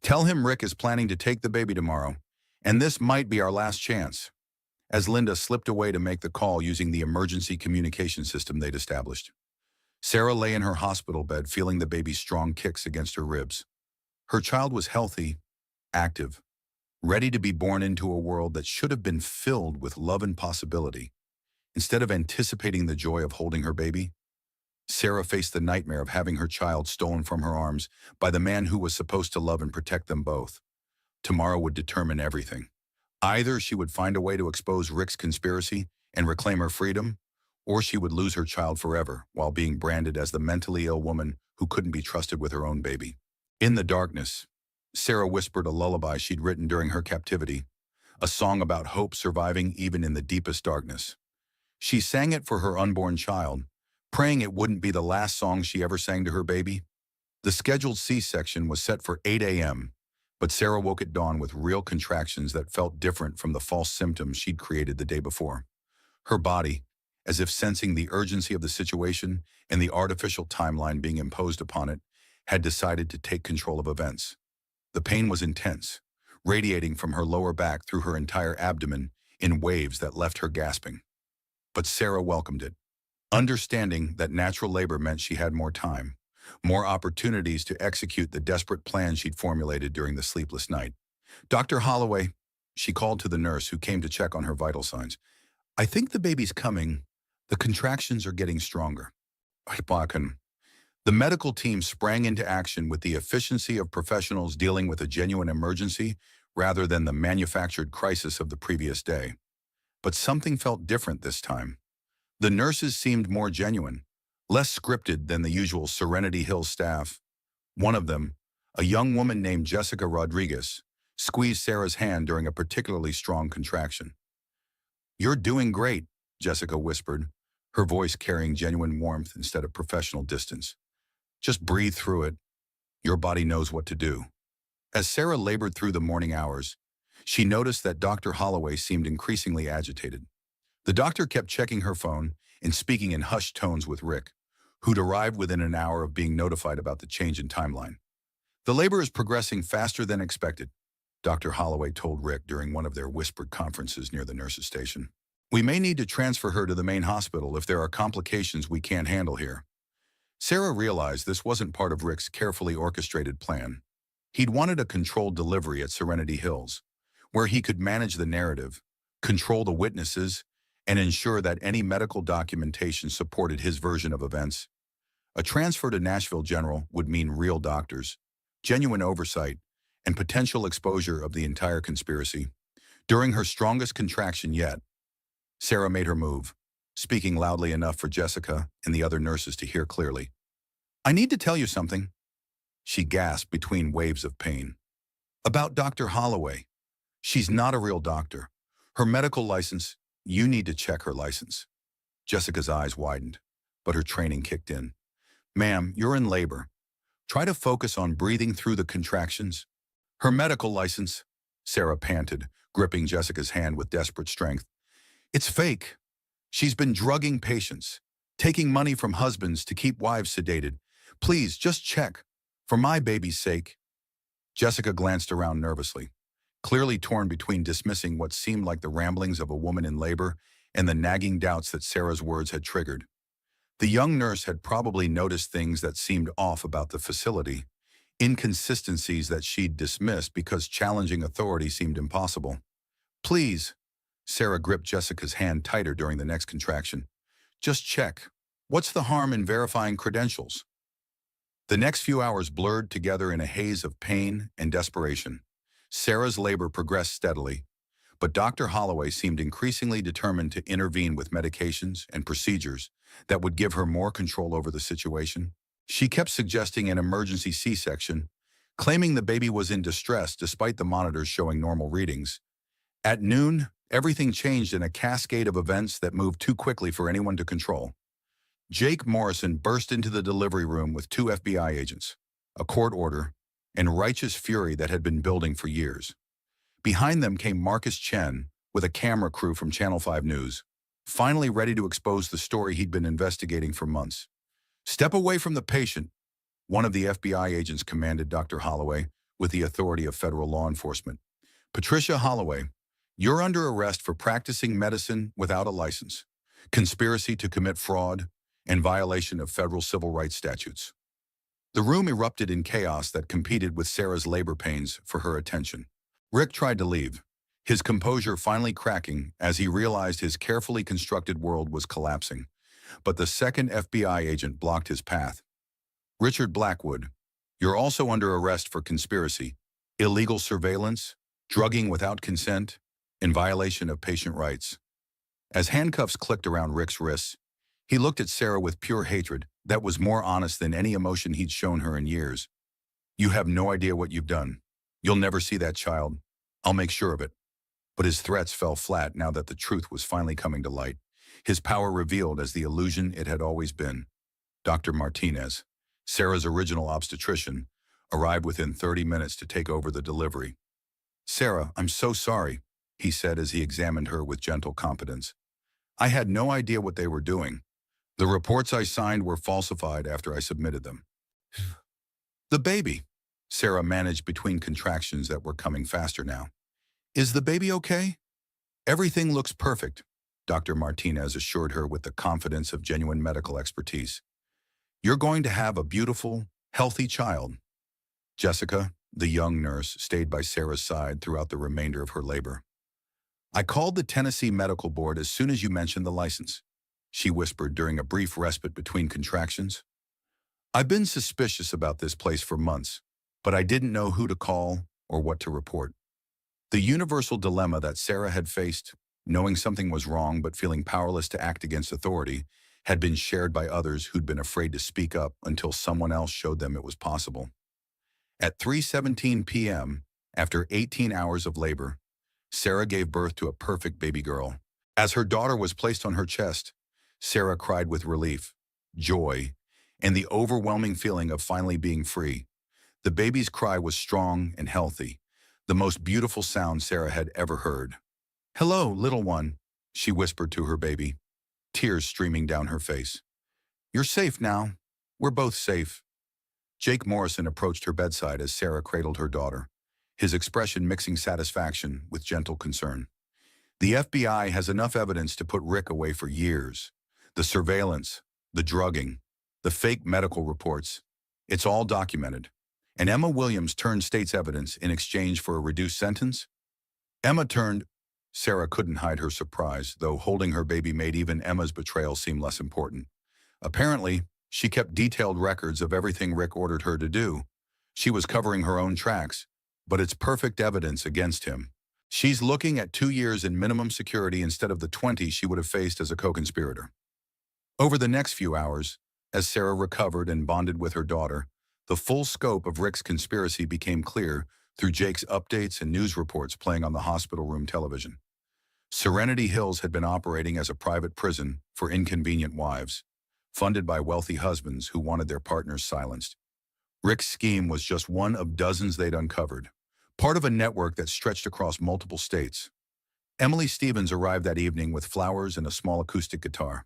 Tell him Rick is planning to take the baby tomorrow, and this might be our last chance. As Linda slipped away to make the call using the emergency communication system they'd established. Sarah lay in her hospital bed feeling the baby's strong kicks against her ribs. Her child was healthy, active, ready to be born into a world that should have been filled with love and possibility. Instead of anticipating the joy of holding her baby, Sarah faced the nightmare of having her child stolen from her arms by the man who was supposed to love and protect them both. Tomorrow would determine everything. Either she would find a way to expose Rick's conspiracy and reclaim her freedom, or she would lose her child forever while being branded as the mentally ill woman who couldn't be trusted with her own baby. In the darkness, Sarah whispered a lullaby she'd written during her captivity, a song about hope surviving even in the deepest darkness. She sang it for her unborn child, praying it wouldn't be the last song she ever sang to her baby. The scheduled C-section was set for 8 a.m., but Sarah woke at dawn with real contractions that felt different from the false symptoms she'd created the day before. Her body, as if sensing the urgency of the situation and the artificial timeline being imposed upon it, had decided to take control of events. The pain was intense, radiating from her lower back through her entire abdomen in waves that left her gasping. But Sarah welcomed it, understanding that natural labor meant she had more time, more opportunities to execute the desperate plan she'd formulated during the sleepless night. Dr. Holloway, she called to the nurse who came to check on her vital signs. I think the baby's coming. The contractions are getting stronger. The medical team sprang into action with the efficiency of professionals dealing with a genuine emergency rather than the manufactured crisis of the previous day. But something felt different this time. The nurses seemed more genuine, less scripted than the usual Serenity Hills staff. One of them, a young woman named Jessica Rodriguez, squeezed Sarah's hand during a particularly strong contraction. You're doing great, Jessica whispered, her voice carrying genuine warmth instead of professional distance. Just breathe through it. Your body knows what to do. As Sarah labored through the morning hours, she noticed that Dr. Holloway seemed increasingly agitated. The doctor kept checking her phone and speaking in hushed tones with Rick, who'd arrived within an hour of being notified about the change in timeline. The labor is progressing faster than expected, Dr. Holloway told Rick during one of their whispered conferences near the nurse's station. We may need to transfer her to the main hospital if there are complications we can't handle here. Sarah realized this wasn't part of Rick's carefully orchestrated plan. He'd wanted a controlled delivery at Serenity Hills, where he could manage the narrative, control the witnesses, and ensure that any medical documentation supported his version of events. A transfer to Nashville General would mean real doctors, genuine oversight, and potential exposure of the entire conspiracy. During her strongest contraction yet, Sarah made her move, speaking loudly enough for Jessica and the other nurses to hear clearly. I need to tell you something, she gasped between waves of pain. About Dr. Holloway. She's not a real doctor. Her medical license, you need to check her license. Jessica's eyes widened, but her training kicked in. Ma'am, you're in labor. Try to focus on breathing through the contractions. Her medical license, Sarah panted, gripping Jessica's hand with desperate strength. It's fake. She's been drugging patients, taking money from husbands to keep wives sedated. Please, just check. For my baby's sake. Jessica glanced around nervously, clearly torn between dismissing what seemed like the ramblings of a woman in labor and the nagging doubts that Sarah's words had triggered. The young nurse had probably noticed things that seemed off about the facility, inconsistencies that she'd dismissed because challenging authority seemed impossible. Please, Sarah gripped Jessica's hand tighter during the next contraction. Just check. What's the harm in verifying credentials? The next few hours blurred together in a haze of pain and desperation. Sarah's labor progressed steadily, but Dr. Holloway seemed increasingly determined to intervene with medications and procedures that would give her more control over the situation. She kept suggesting an emergency C-section, claiming the baby was in distress despite the monitors showing normal readings. At noon, everything changed in a cascade of events that moved too quickly for anyone to control. Jake Morrison burst into the delivery room with 2 FBI agents, a court order, and righteous fury that had been building for years. Behind them came Marcus Chen with a camera crew from Channel 5 News, finally ready to expose the story he'd been investigating for months. Step away from the patient, one of the FBI agents commanded Dr. Holloway with the authority of federal law enforcement. Patricia Holloway, you're under arrest for practicing medicine without a license, conspiracy to commit fraud, and violation of federal civil rights statutes. The room erupted in chaos that competed with Sarah's labor pains for her attention. Rick tried to leave, his composure finally cracking as he realized his carefully constructed world was collapsing. But the second FBI agent blocked his path. Richard Blackwood, you're also under arrest for conspiracy, illegal surveillance, drugging without consent, and violation of patient rights. As handcuffs clicked around Rick's wrists, he looked at Sarah with pure hatred that was more honest than any emotion he'd shown her in years. You have no idea what you've done. You'll never see that child. I'll make sure of it. But his threats fell flat now that the truth was finally coming to light. His power revealed as the illusion it had always been. Dr. Martinez, Sarah's original obstetrician, arrived within 30 minutes to take over the delivery. Sarah, I'm so sorry, he said as he examined her with gentle competence. I had no idea what they were doing. The reports I signed were falsified after I submitted them. The baby, Sarah managed between contractions that were coming faster now. Is the baby okay? Everything looks perfect, Dr. Martinez assured her with the confidence of genuine medical expertise. You're going to have a beautiful, healthy child. Jessica, the young nurse, stayed by Sarah's side throughout the remainder of her labor. I called the Tennessee Medical Board as soon as you mentioned the license, she whispered during a brief respite between contractions. I've been suspicious about this place for months, but I didn't know who to call or what to report. The universal dilemma that Sarah had faced, knowing something was wrong but feeling powerless to act against authority, had been shared by others who'd been afraid to speak up until someone else showed them it was possible. At 3:17 p.m., after 18 hours of labor, Sarah gave birth to a perfect baby girl. As her daughter was placed on her chest, Sarah cried with relief, joy, and the overwhelming feeling of finally being free. The baby's cry was strong and healthy, the most beautiful sound Sarah had ever heard. Hello, little one, she whispered to her baby, tears streaming down her face. You're safe now. We're both safe. Jake Morrison approached her bedside as Sarah cradled her daughter, his expression mixing satisfaction with gentle concern. The FBI has enough evidence to put Rick away for years. The surveillance, the drugging, the fake medical reports, it's all documented. And Emma Williams turned state's evidence in exchange for a reduced sentence? Emma turned. Sarah couldn't hide her surprise, though holding her baby made even Emma's betrayal seem less important. Apparently, she kept detailed records of everything Rick ordered her to do. She was covering her own tracks, but it's perfect evidence against him. She's looking at 2 years in minimum security instead of the 20 she would have faced as a co-conspirator. Over the next few hours, as Sarah recovered and bonded with her daughter, the full scope of Rick's conspiracy became clear through Jake's updates and news reports playing on the hospital room television. Serenity Hills had been operating as a private prison for inconvenient wives, funded by wealthy husbands who wanted their partners silenced. Rick's scheme was just one of dozens they'd uncovered, part of a network that stretched across multiple states. Emily Stevens arrived that evening with flowers and a small acoustic guitar.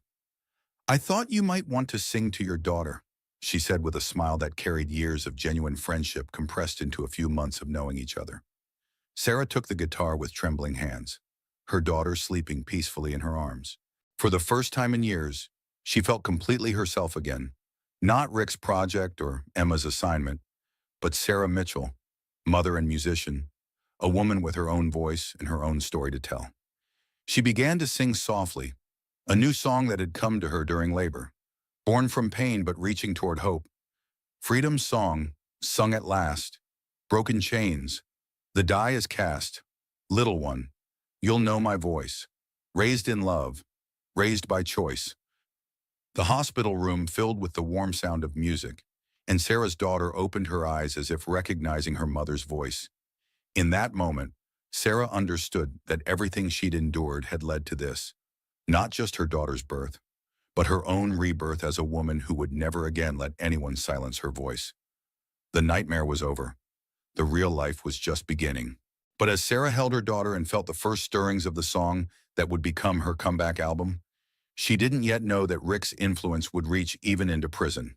I thought you might want to sing to your daughter, she said with a smile that carried years of genuine friendship compressed into a few months of knowing each other. Sarah took the guitar with trembling hands, her daughter sleeping peacefully in her arms. For the first time in years, she felt completely herself again, not Rick's project or Emma's assignment, but Sarah Mitchell, mother and musician, a woman with her own voice and her own story to tell. She began to sing softly, a new song that had come to her during labor, born from pain but reaching toward hope. Freedom's song, sung at last, broken chains, the die is cast, little one, you'll know my voice, raised in love, raised by choice. The hospital room filled with the warm sound of music, and Sarah's daughter opened her eyes as if recognizing her mother's voice. In that moment, Sarah understood that everything she'd endured had led to this, not just her daughter's birth, but her own rebirth as a woman who would never again let anyone silence her voice. The nightmare was over. The real life was just beginning. But as Sarah held her daughter and felt the first stirrings of the song that would become her comeback album, she didn't yet know that Rick's influence would reach even into prison,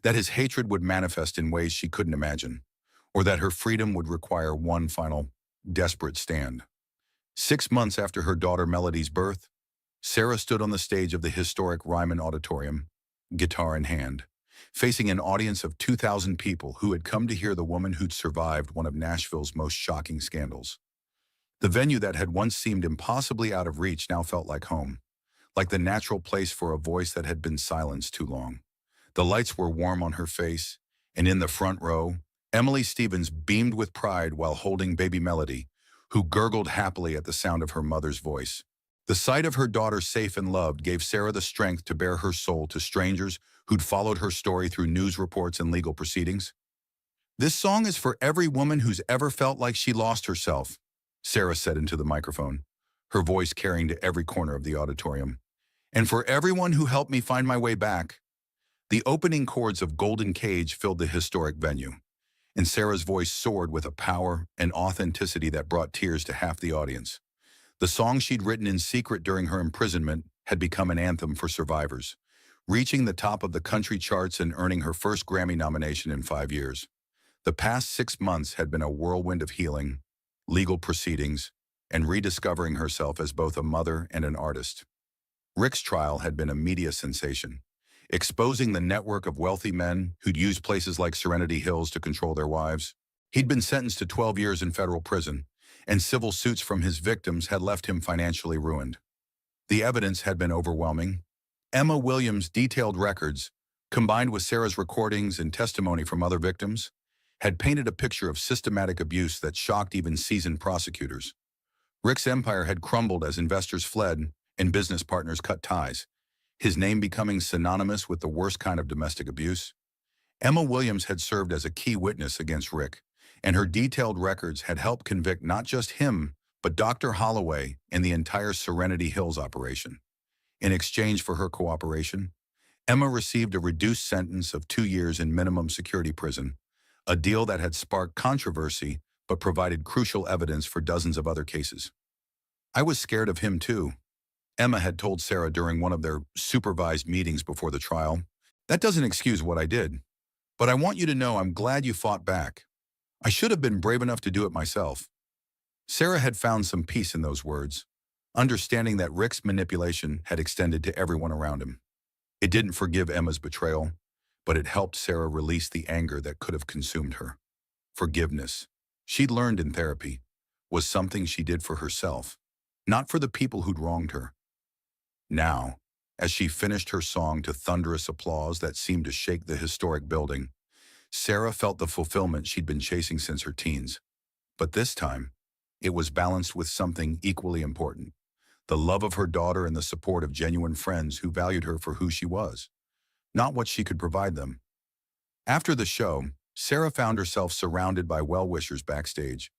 that his hatred would manifest in ways she couldn't imagine, or that her freedom would require one final, desperate stand. 6 months after her daughter Melody's birth, Sarah stood on the stage of the historic Ryman Auditorium, guitar in hand, facing an audience of 2,000 people who had come to hear the woman who'd survived one of Nashville's most shocking scandals. The venue that had once seemed impossibly out of reach now felt like home, like the natural place for a voice that had been silenced too long. The lights were warm on her face, and in the front row, Emily Stevens beamed with pride while holding baby Melody, who gurgled happily at the sound of her mother's voice. The sight of her daughter safe and loved gave Sarah the strength to bare her soul to strangers who'd followed her story through news reports and legal proceedings. "This song is for every woman who's ever felt like she lost herself," Sarah said into the microphone, her voice carrying to every corner of the auditorium. "And for everyone who helped me find my way back." The opening chords of Golden Cage filled the historic venue, and Sarah's voice soared with a power and authenticity that brought tears to half the audience. The song she'd written in secret during her imprisonment had become an anthem for survivors, reaching the top of the country charts and earning her first Grammy nomination in 5 years. The past 6 months had been a whirlwind of healing, legal proceedings, and rediscovering herself as both a mother and an artist. Rick's trial had been a media sensation, exposing the network of wealthy men who'd used places like Serenity Hills to control their wives. He'd been sentenced to 12 years in federal prison, and civil suits from his victims had left him financially ruined. The evidence had been overwhelming. Emma Williams' detailed records, combined with Sarah's recordings and testimony from other victims, had painted a picture of systematic abuse that shocked even seasoned prosecutors. Rick's empire had crumbled as investors fled and business partners cut ties, his name becoming synonymous with the worst kind of domestic abuse. Emma Williams had served as a key witness against Rick, and her detailed records had helped convict not just him, but Dr. Holloway and the entire Serenity Hills operation. In exchange for her cooperation, Emma received a reduced sentence of 2 years in minimum security prison, a deal that had sparked controversy but provided crucial evidence for dozens of other cases. "I was scared of him too," Emma had told Sarah during one of their supervised meetings before the trial. "That doesn't excuse what I did, but I want you to know I'm glad you fought back. I should have been brave enough to do it myself." Sarah had found some peace in those words, understanding that Rick's manipulation had extended to everyone around him. It didn't forgive Emma's betrayal, but it helped Sarah release the anger that could have consumed her. Forgiveness, she'd learned in therapy, was something she did for herself, not for the people who'd wronged her. Now, as she finished her song to thunderous applause that seemed to shake the historic building, Sarah felt the fulfillment she'd been chasing since her teens. But this time, it was balanced with something equally important: the love of her daughter and the support of genuine friends who valued her for who she was, not what she could provide them. After the show, Sarah found herself surrounded by well-wishers backstage,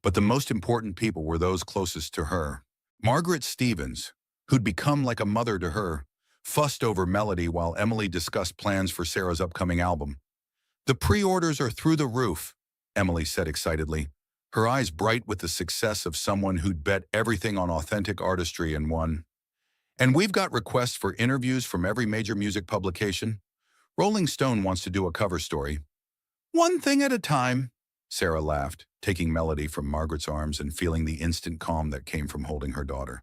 but the most important people were those closest to her. Margaret Stevens, who'd become like a mother to her, fussed over Melody while Emily discussed plans for Sarah's upcoming album. "The pre-orders are through the roof," Emily said excitedly, her eyes bright with the success of someone who'd bet everything on authentic artistry and won. "And we've got requests for interviews from every major music publication. Rolling Stone wants to do a cover story." "One thing at a time," Sarah laughed, taking Melody from Margaret's arms and feeling the instant calm that came from holding her daughter.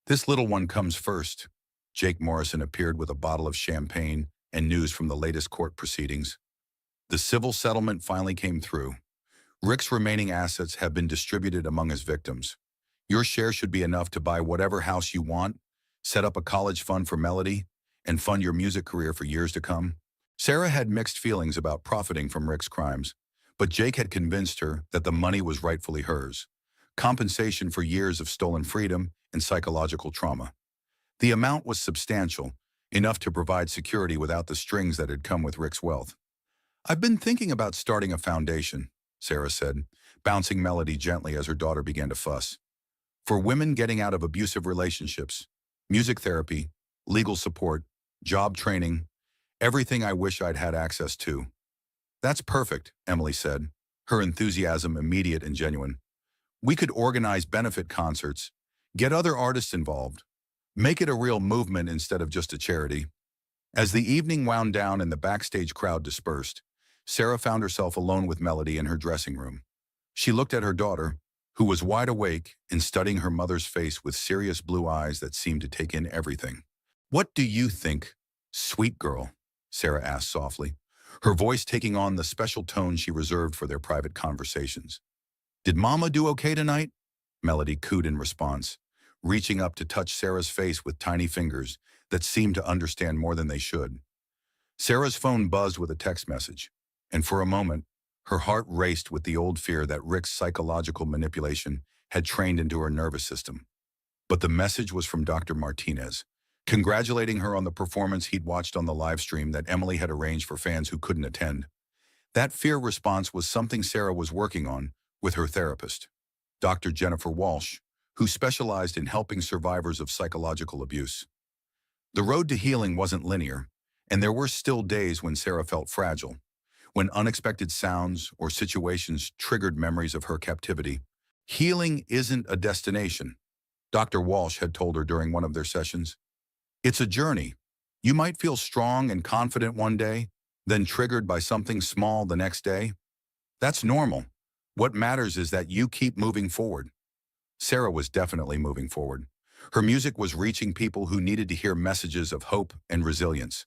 "This little one comes first." Jake Morrison appeared with a bottle of champagne and news from the latest court proceedings. The civil settlement finally came through. Rick's remaining assets have been distributed among his victims. Your share should be enough to buy whatever house you want, set up a college fund for Melody, and fund your music career for years to come. Sarah had mixed feelings about profiting from Rick's crimes, but Jake had convinced her that the money was rightfully hers. Compensation for years of stolen freedom and psychological trauma. The amount was substantial, enough to provide security without the strings that had come with Rick's wealth. "I've been thinking about starting a foundation," Sarah said, bouncing Melody gently as her daughter began to fuss. "For women getting out of abusive relationships, music therapy, legal support, job training, everything I wish I'd had access to." "That's perfect," Emily said, her enthusiasm immediate and genuine. "We could organize benefit concerts, get other artists involved, make it a real movement instead of just a charity." As the evening wound down and the backstage crowd dispersed, Sarah found herself alone with Melody in her dressing room. She looked at her daughter, who was wide awake and studying her mother's face with serious blue eyes that seemed to take in everything. "What do you think, sweet girl?" Sarah asked softly, her voice taking on the special tone she reserved for their private conversations. "Did Mama do okay tonight?" Melody cooed in response, reaching up to touch Sarah's face with tiny fingers that seemed to understand more than they should. Sarah's phone buzzed with a text message, and for a moment, her heart raced with the old fear that Rick's psychological manipulation had trained into her nervous system. But the message was from Dr. Martinez, congratulating her on the performance he'd watched on the live stream that Emily had arranged for fans who couldn't attend. That fear response was something Sarah was working on with her therapist, Dr. Jennifer Walsh, who specialized in helping survivors of psychological abuse. The road to healing wasn't linear, and there were still days when Sarah felt fragile, when unexpected sounds or situations triggered memories of her captivity. "Healing isn't a destination," Dr. Walsh had told her during one of their sessions. "It's a journey. You might feel strong and confident one day, then triggered by something small the next day. That's normal. What matters is that you keep moving forward." Sarah was definitely moving forward. Her music was reaching people who needed to hear messages of hope and resilience,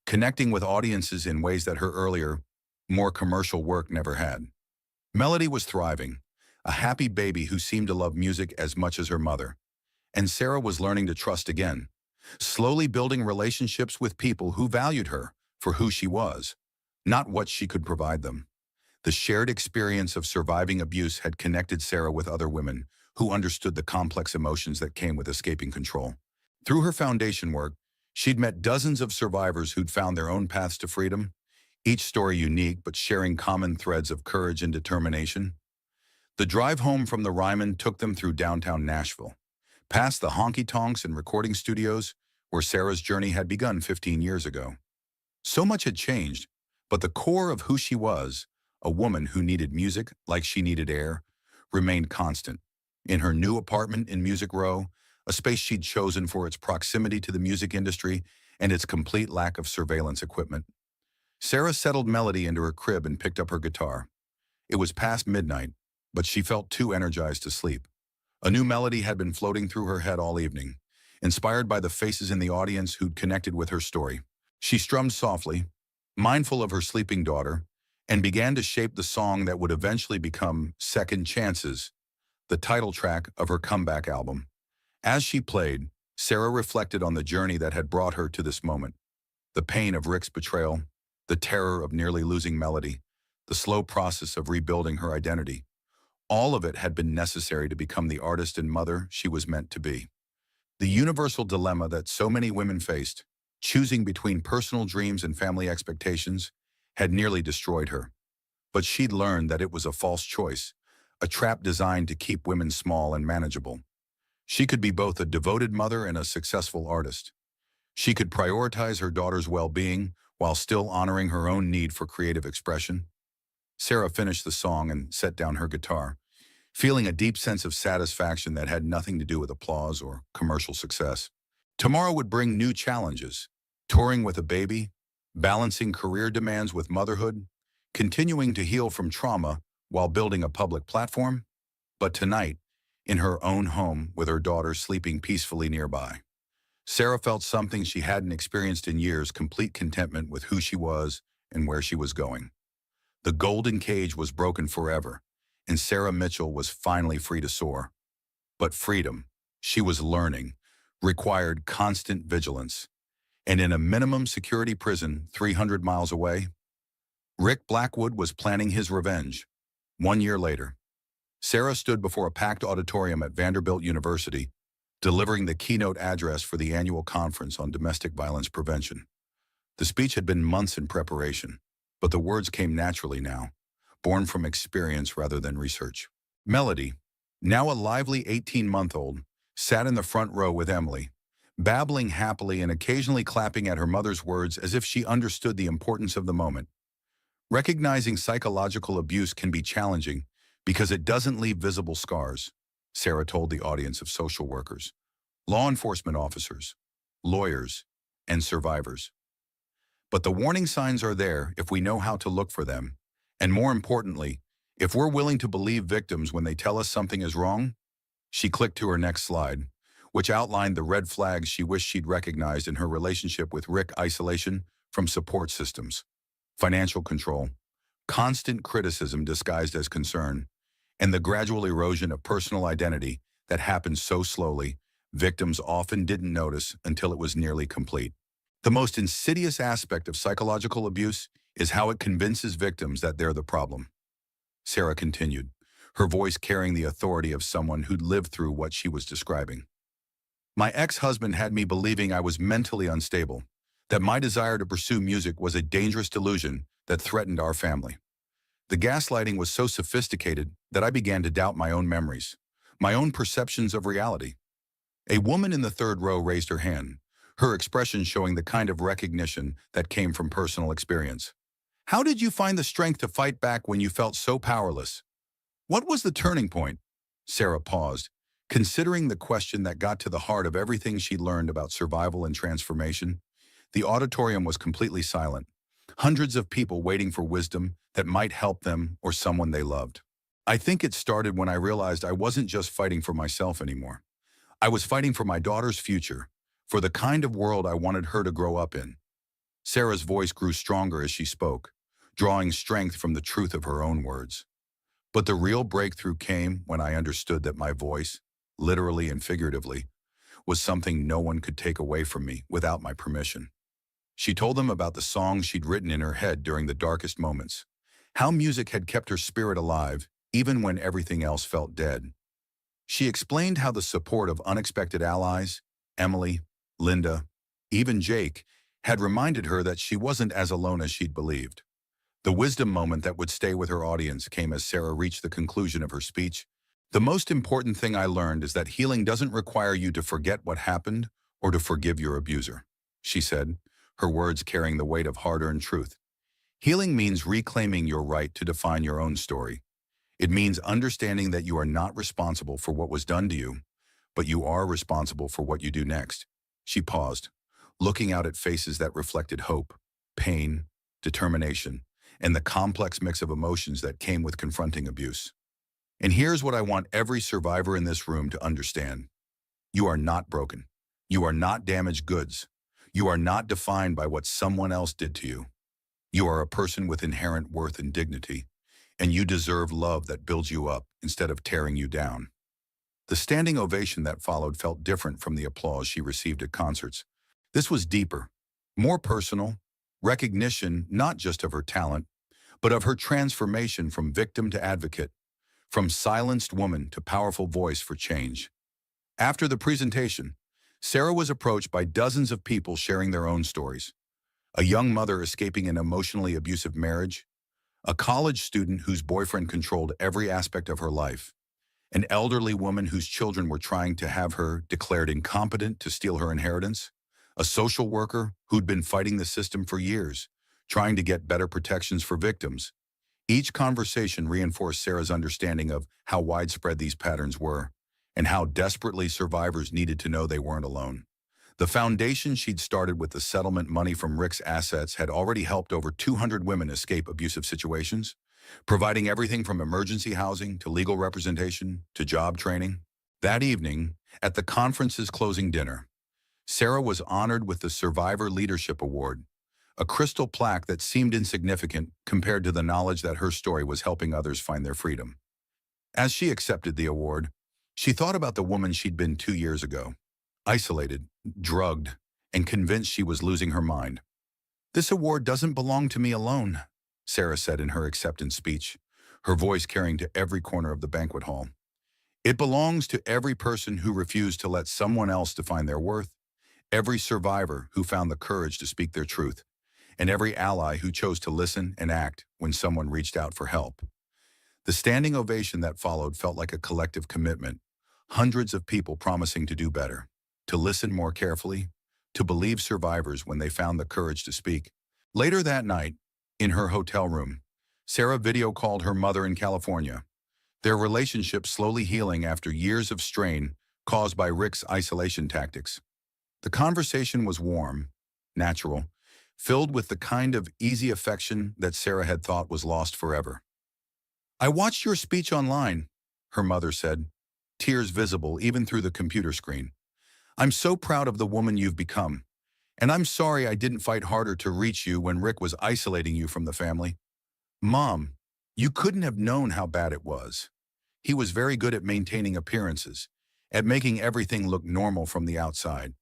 connecting with audiences in ways that her earlier, more commercial work never had. Melody was thriving, a happy baby who seemed to love music as much as her mother. And Sarah was learning to trust again, slowly building relationships with people who valued her for who she was, not what she could provide them. The shared experience of surviving abuse had connected Sarah with other women who understood the complex emotions that came with escaping control. Through her foundation work, she'd met dozens of survivors who'd found their own paths to freedom, each story unique but sharing common threads of courage and determination. The drive home from the Ryman took them through downtown Nashville, past the honky-tonks and recording studios where Sarah's journey had begun 15 years ago. So much had changed, but the core of who she was, a woman who needed music like she needed air, remained constant. In her new apartment in Music Row, a space she'd chosen for its proximity to the music industry and its complete lack of surveillance equipment, Sarah settled Melody into her crib and picked up her guitar. It was past midnight, but she felt too energized to sleep. A new melody had been floating through her head all evening, inspired by the faces in the audience who'd connected with her story. She strummed softly, mindful of her sleeping daughter, and began to shape the song that would eventually become Second Chances, the title track of her comeback album. As she played, Sarah reflected on the journey that had brought her to this moment. The pain of Rick's betrayal, the terror of nearly losing Melody, the slow process of rebuilding her identity. All of it had been necessary to become the artist and mother she was meant to be. The universal dilemma that so many women faced, choosing between personal dreams and family expectations, had nearly destroyed her. But she'd learned that it was a false choice, a trap designed to keep women small and manageable. She could be both a devoted mother and a successful artist. She could prioritize her daughter's well-being while still honoring her own need for creative expression. Sarah finished the song and set down her guitar, feeling a deep sense of satisfaction that had nothing to do with applause or commercial success. Tomorrow would bring new challenges, touring with a baby, balancing career demands with motherhood, continuing to heal from trauma while building a public platform. But tonight, in her own home with her daughter sleeping peacefully nearby, Sarah felt something she hadn't experienced in years: complete contentment with who she was and where she was going. The golden cage was broken forever, and Sarah Mitchell was finally free to soar. But freedom, she was learning, required constant vigilance. And in a minimum security prison 300 miles away, Rick Blackwood was planning his revenge. 1 year later, Sarah stood before a packed auditorium at Vanderbilt University, delivering the keynote address for the annual conference on domestic violence prevention. The speech had been months in preparation, but the words came naturally now, born from experience rather than research. Melody, now a lively 18-month-old, sat in the front row with Emily, babbling happily and occasionally clapping at her mother's words as if she understood the importance of the moment. Recognizing psychological abuse can be challenging because it doesn't leave visible scars, Sarah told the audience of social workers, law enforcement officers, lawyers, and survivors. But the warning signs are there if we know how to look for them, and more importantly, if we're willing to believe victims when they tell us something is wrong. She clicked to her next slide, which outlined the red flags she wished she'd recognized in her relationship with Rick: isolation from support systems, financial control, constant criticism disguised as concern, and the gradual erosion of personal identity that happened so slowly, victims often didn't notice until it was nearly complete. The most insidious aspect of psychological abuse is how it convinces victims that they're the problem. Sarah continued, her voice carrying the authority of someone who'd lived through what she was describing. My ex-husband had me believing I was mentally unstable, that my desire to pursue music was a dangerous delusion that threatened our family. The gaslighting was so sophisticated that I began to doubt my own memories, my own perceptions of reality. A woman in the third row raised her hand, her expression showing the kind of recognition that came from personal experience. How did you find the strength to fight back when you felt so powerless? What was the turning point? Sarah paused, considering the question that got to the heart of everything she'd learned about survival and transformation. The auditorium was completely silent, hundreds of people waiting for wisdom that might help them or someone they loved. I think it started when I realized I wasn't just fighting for myself anymore. I was fighting for my daughter's future, for the kind of world I wanted her to grow up in. Sarah's voice grew stronger as she spoke, drawing strength from the truth of her own words. But the real breakthrough came when I understood that my voice, literally and figuratively, was something no one could take away from me without my permission. She told them about the songs she'd written in her head during the darkest moments, how music had kept her spirit alive even when everything else felt dead. She explained how the support of unexpected allies, Emily, Linda, even Jake, had reminded her that she wasn't as alone as she'd believed. The wisdom moment that would stay with her audience came as Sarah reached the conclusion of her speech. The most important thing I learned is that healing doesn't require you to forget what happened or to forgive your abuser, she said, her words carrying the weight of hard-earned truth. Healing means reclaiming your right to define your own story. It means understanding that you are not responsible for what was done to you, but you are responsible for what you do next. She paused, looking out at faces that reflected hope, pain, determination, and the complex mix of emotions that came with confronting abuse. And here's what I want every survivor in this room to understand. You are not broken. You are not damaged goods. You are not defined by what someone else did to you. You are a person with inherent worth and dignity, and you deserve love that builds you up instead of tearing you down. The standing ovation that followed felt different from the applause she received at concerts. This was deeper, more personal, recognition not just of her talent, but of her transformation from victim to advocate, from silenced woman to powerful voice for change. After the presentation, Sarah was approached by dozens of people sharing their own stories. A young mother escaping an emotionally abusive marriage, a college student whose boyfriend controlled every aspect of her life, an elderly woman whose children were trying to have her declared incompetent to steal her inheritance, a social worker who'd been fighting the system for years, trying to get better protections for victims. Each conversation reinforced Sarah's understanding of how widespread these patterns were and how desperately survivors needed to know they weren't alone. The foundation she'd started with the settlement money from Rick's assets had already helped over 200 women escape abusive situations, providing everything from emergency housing to legal representation to job training. That evening, at the conference's closing dinner, Sarah was honored with the Survivor Leadership Award, a crystal plaque that seemed insignificant compared to the knowledge that her story was helping others find their freedom. As she accepted the award, she thought about the woman she'd been 2 years ago, isolated, drugged, and convinced she was losing her mind. "This award doesn't belong to me alone," Sarah said in her acceptance speech, her voice carrying to every corner of the banquet hall. "It belongs to every person who refused to let someone else define their worth, every survivor who found the courage to speak their truth, and every ally who chose to listen and act when someone reached out for help." The standing ovation that followed felt like a collective commitment, hundreds of people promising to do better, to listen more carefully, to believe survivors when they found the courage to speak. Later that night, in her hotel room, Sarah video called her mother in California, their relationship slowly healing after years of strain caused by Rick's isolation tactics. The conversation was warm, natural, filled with the kind of easy affection that Sarah had thought was lost forever. "I watched your speech online," her mother said, tears visible even through the computer screen. "I'm so proud of the woman you've become, and I'm sorry I didn't fight harder to reach you when Rick was isolating you from the family. Mom, you couldn't have known how bad it was. He was very good at maintaining appearances, at making everything look normal from the outside.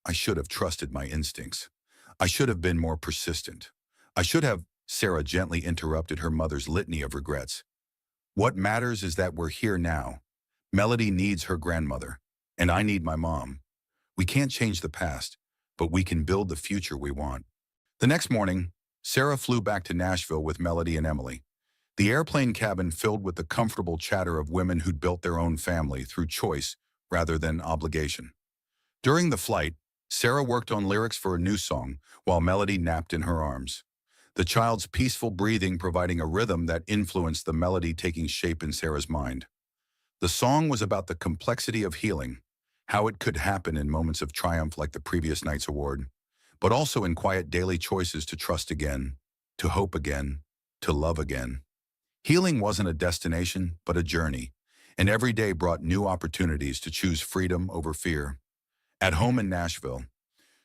I should have trusted my instincts. I should have been more persistent. I should have—" Sarah gently interrupted her mother's litany of regrets. "What matters is that we're here now. Melody needs her grandmother, and I need my mom. We can't change the past, but we can build the future we want." The next morning, Sarah flew back to Nashville with Melody and Emily, the airplane cabin filled with the comfortable chatter of women who'd built their own family through choice rather than obligation. During the flight, Sarah worked on lyrics for a new song while Melody napped in her arms, the child's peaceful breathing providing a rhythm that influenced the melody taking shape in Sarah's mind. The song was about the complexity of healing, how it could happen in moments of triumph like the previous night's award, but also in quiet daily choices to trust again, to hope again, to love again. Healing wasn't a destination, but a journey, and every day brought new opportunities to choose freedom over fear. At home in Nashville,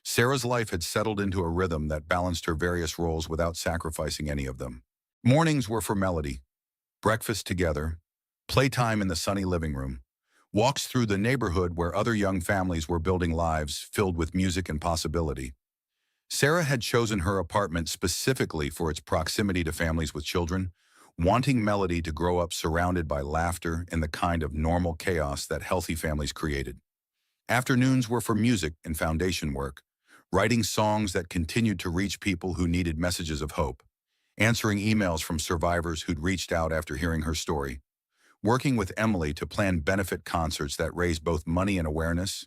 Sarah's life had settled into a rhythm that balanced her various roles without sacrificing any of them. Mornings were for Melody, breakfast together, playtime in the sunny living room, walks through the neighborhood where other young families were building lives filled with music and possibility. Sarah had chosen her apartment specifically for its proximity to families with children, wanting Melody to grow up surrounded by laughter and the kind of normal chaos that healthy families created. Afternoons were for music and foundation work, writing songs that continued to reach people who needed messages of hope, answering emails from survivors who'd reached out after hearing her story, working with Emily to plan benefit concerts that raised both money and awareness.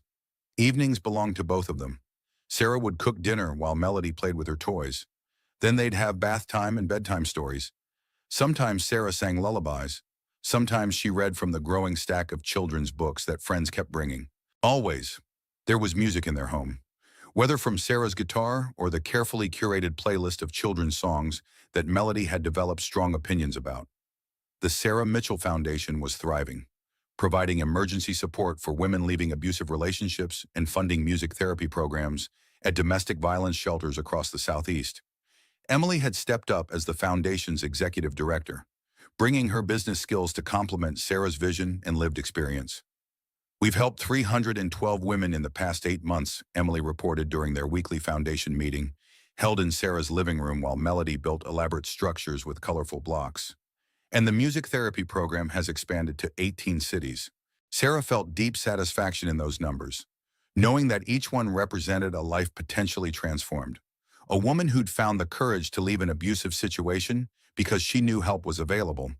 Evenings belonged to both of them. Sarah would cook dinner while Melody played with her toys. Then they'd have bath time and bedtime stories. Sometimes Sarah sang lullabies. Sometimes she read from the growing stack of children's books that friends kept bringing. Always, there was music in their home, whether from Sarah's guitar or the carefully curated playlist of children's songs that Melody had developed strong opinions about. The Sarah Mitchell Foundation was thriving, providing emergency support for women leaving abusive relationships and funding music therapy programs at domestic violence shelters across the Southeast. Emily had stepped up as the foundation's executive director, bringing her business skills to complement Sarah's vision and lived experience. "We've helped 312 women in the past 8 months," Emily reported during their weekly foundation meeting, held in Sarah's living room while Melody built elaborate structures with colorful blocks. "And the music therapy program has expanded to 18 cities. Sarah felt deep satisfaction in those numbers, knowing that each one represented a life potentially transformed. A woman who'd found the courage to leave an abusive situation because she knew help was available.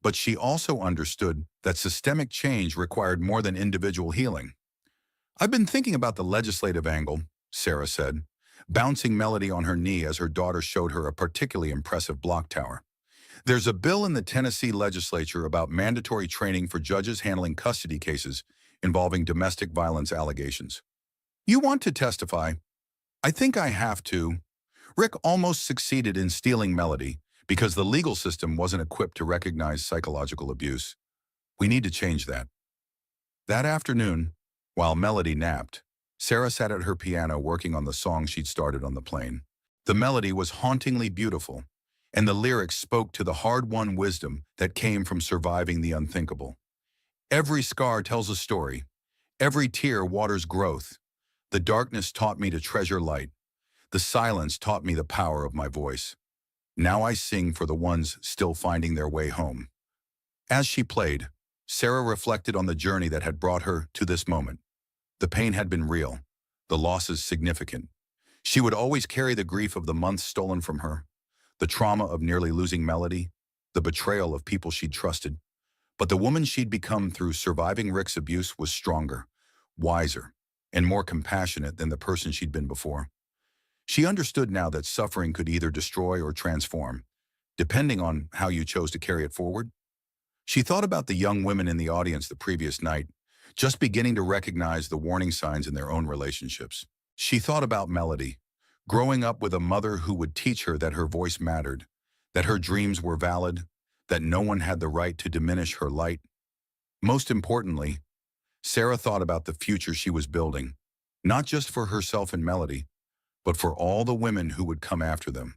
But she also understood that systemic change required more than individual healing. "I've been thinking about the legislative angle," Sarah said, bouncing Melody on her knee as her daughter showed her a particularly impressive block tower. "There's a bill in the Tennessee legislature about mandatory training for judges handling custody cases involving domestic violence allegations. You want to testify?" "I think I have to." Rick almost succeeded in stealing Melody because the legal system wasn't equipped to recognize psychological abuse. "We need to change that." That afternoon, while Melody napped, Sarah sat at her piano working on the song she'd started on the plane. The melody was hauntingly beautiful, and the lyrics spoke to the hard-won wisdom that came from surviving the unthinkable. Every scar tells a story. Every tear waters growth. The darkness taught me to treasure light. The silence taught me the power of my voice. Now I sing for the ones still finding their way home. As she played, Sarah reflected on the journey that had brought her to this moment. The pain had been real, the losses significant. She would always carry the grief of the months stolen from her, the trauma of nearly losing Melody, the betrayal of people she'd trusted. But the woman she'd become through surviving Rick's abuse was stronger, wiser, and more compassionate than the person she'd been before. She understood now that suffering could either destroy or transform, depending on how you chose to carry it forward. She thought about the young women in the audience the previous night, just beginning to recognize the warning signs in their own relationships. She thought about Melody, growing up with a mother who would teach her that her voice mattered, that her dreams were valid, that no one had the right to diminish her light. Most importantly, Sarah thought about the future she was building, not just for herself and Melody, but for all the women who would come after them.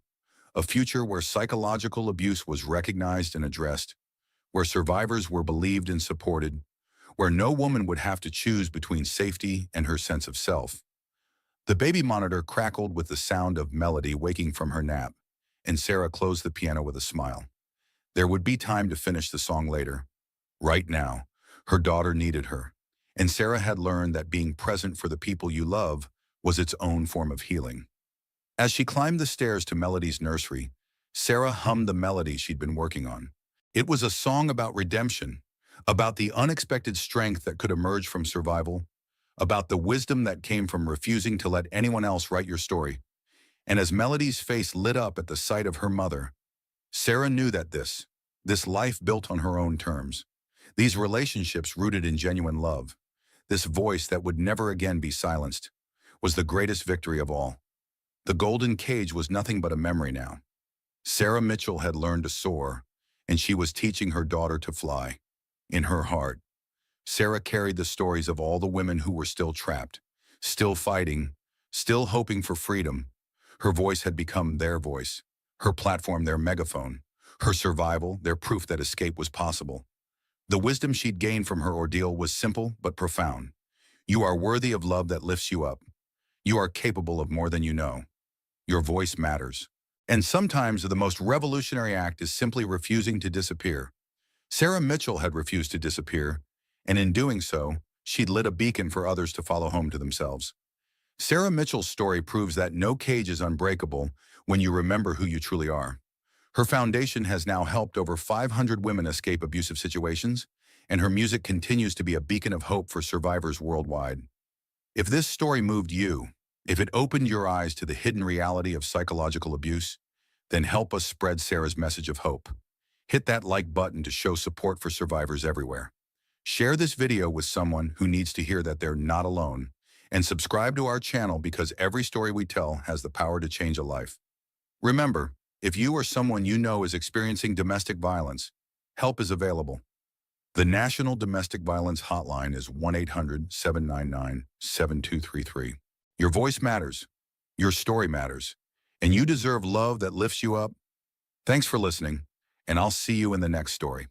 A future where psychological abuse was recognized and addressed, where survivors were believed and supported, where no woman would have to choose between safety and her sense of self. The baby monitor crackled with the sound of Melody waking from her nap, and Sarah closed the piano with a smile. There would be time to finish the song later. Right now, her daughter needed her, and Sarah had learned that being present for the people you love was its own form of healing. As she climbed the stairs to Melody's nursery, Sarah hummed the melody she'd been working on. It was a song about redemption, about the unexpected strength that could emerge from survival, about the wisdom that came from refusing to let anyone else write your story. And as Melody's face lit up at the sight of her mother, Sarah knew that this life built on her own terms, these relationships rooted in genuine love, this voice that would never again be silenced, was the greatest victory of all. The golden cage was nothing but a memory now. Sarah Mitchell had learned to soar, and she was teaching her daughter to fly. In her heart, Sarah carried the stories of all the women who were still trapped, still fighting, still hoping for freedom. Her voice had become their voice, her platform their megaphone, her survival their proof that escape was possible. The wisdom she'd gained from her ordeal was simple but profound. You are worthy of love that lifts you up. You are capable of more than you know. Your voice matters. And sometimes the most revolutionary act is simply refusing to disappear. Sarah Mitchell had refused to disappear, and in doing so, she'd lit a beacon for others to follow home to themselves. Sarah Mitchell's story proves that no cage is unbreakable when you remember who you truly are. Her foundation has now helped over 500 women escape abusive situations, and her music continues to be a beacon of hope for survivors worldwide. If this story moved you, if it opened your eyes to the hidden reality of psychological abuse, then help us spread Sarah's message of hope. Hit that like button to show support for survivors everywhere. Share this video with someone who needs to hear that they're not alone, and subscribe to our channel because every story we tell has the power to change a life. Remember, if you or someone you know is experiencing domestic violence, help is available. The National Domestic Violence Hotline is 1-800-799-7233. Your voice matters, your story matters, and you deserve love that lifts you up. Thanks for listening, and I'll see you in the next story.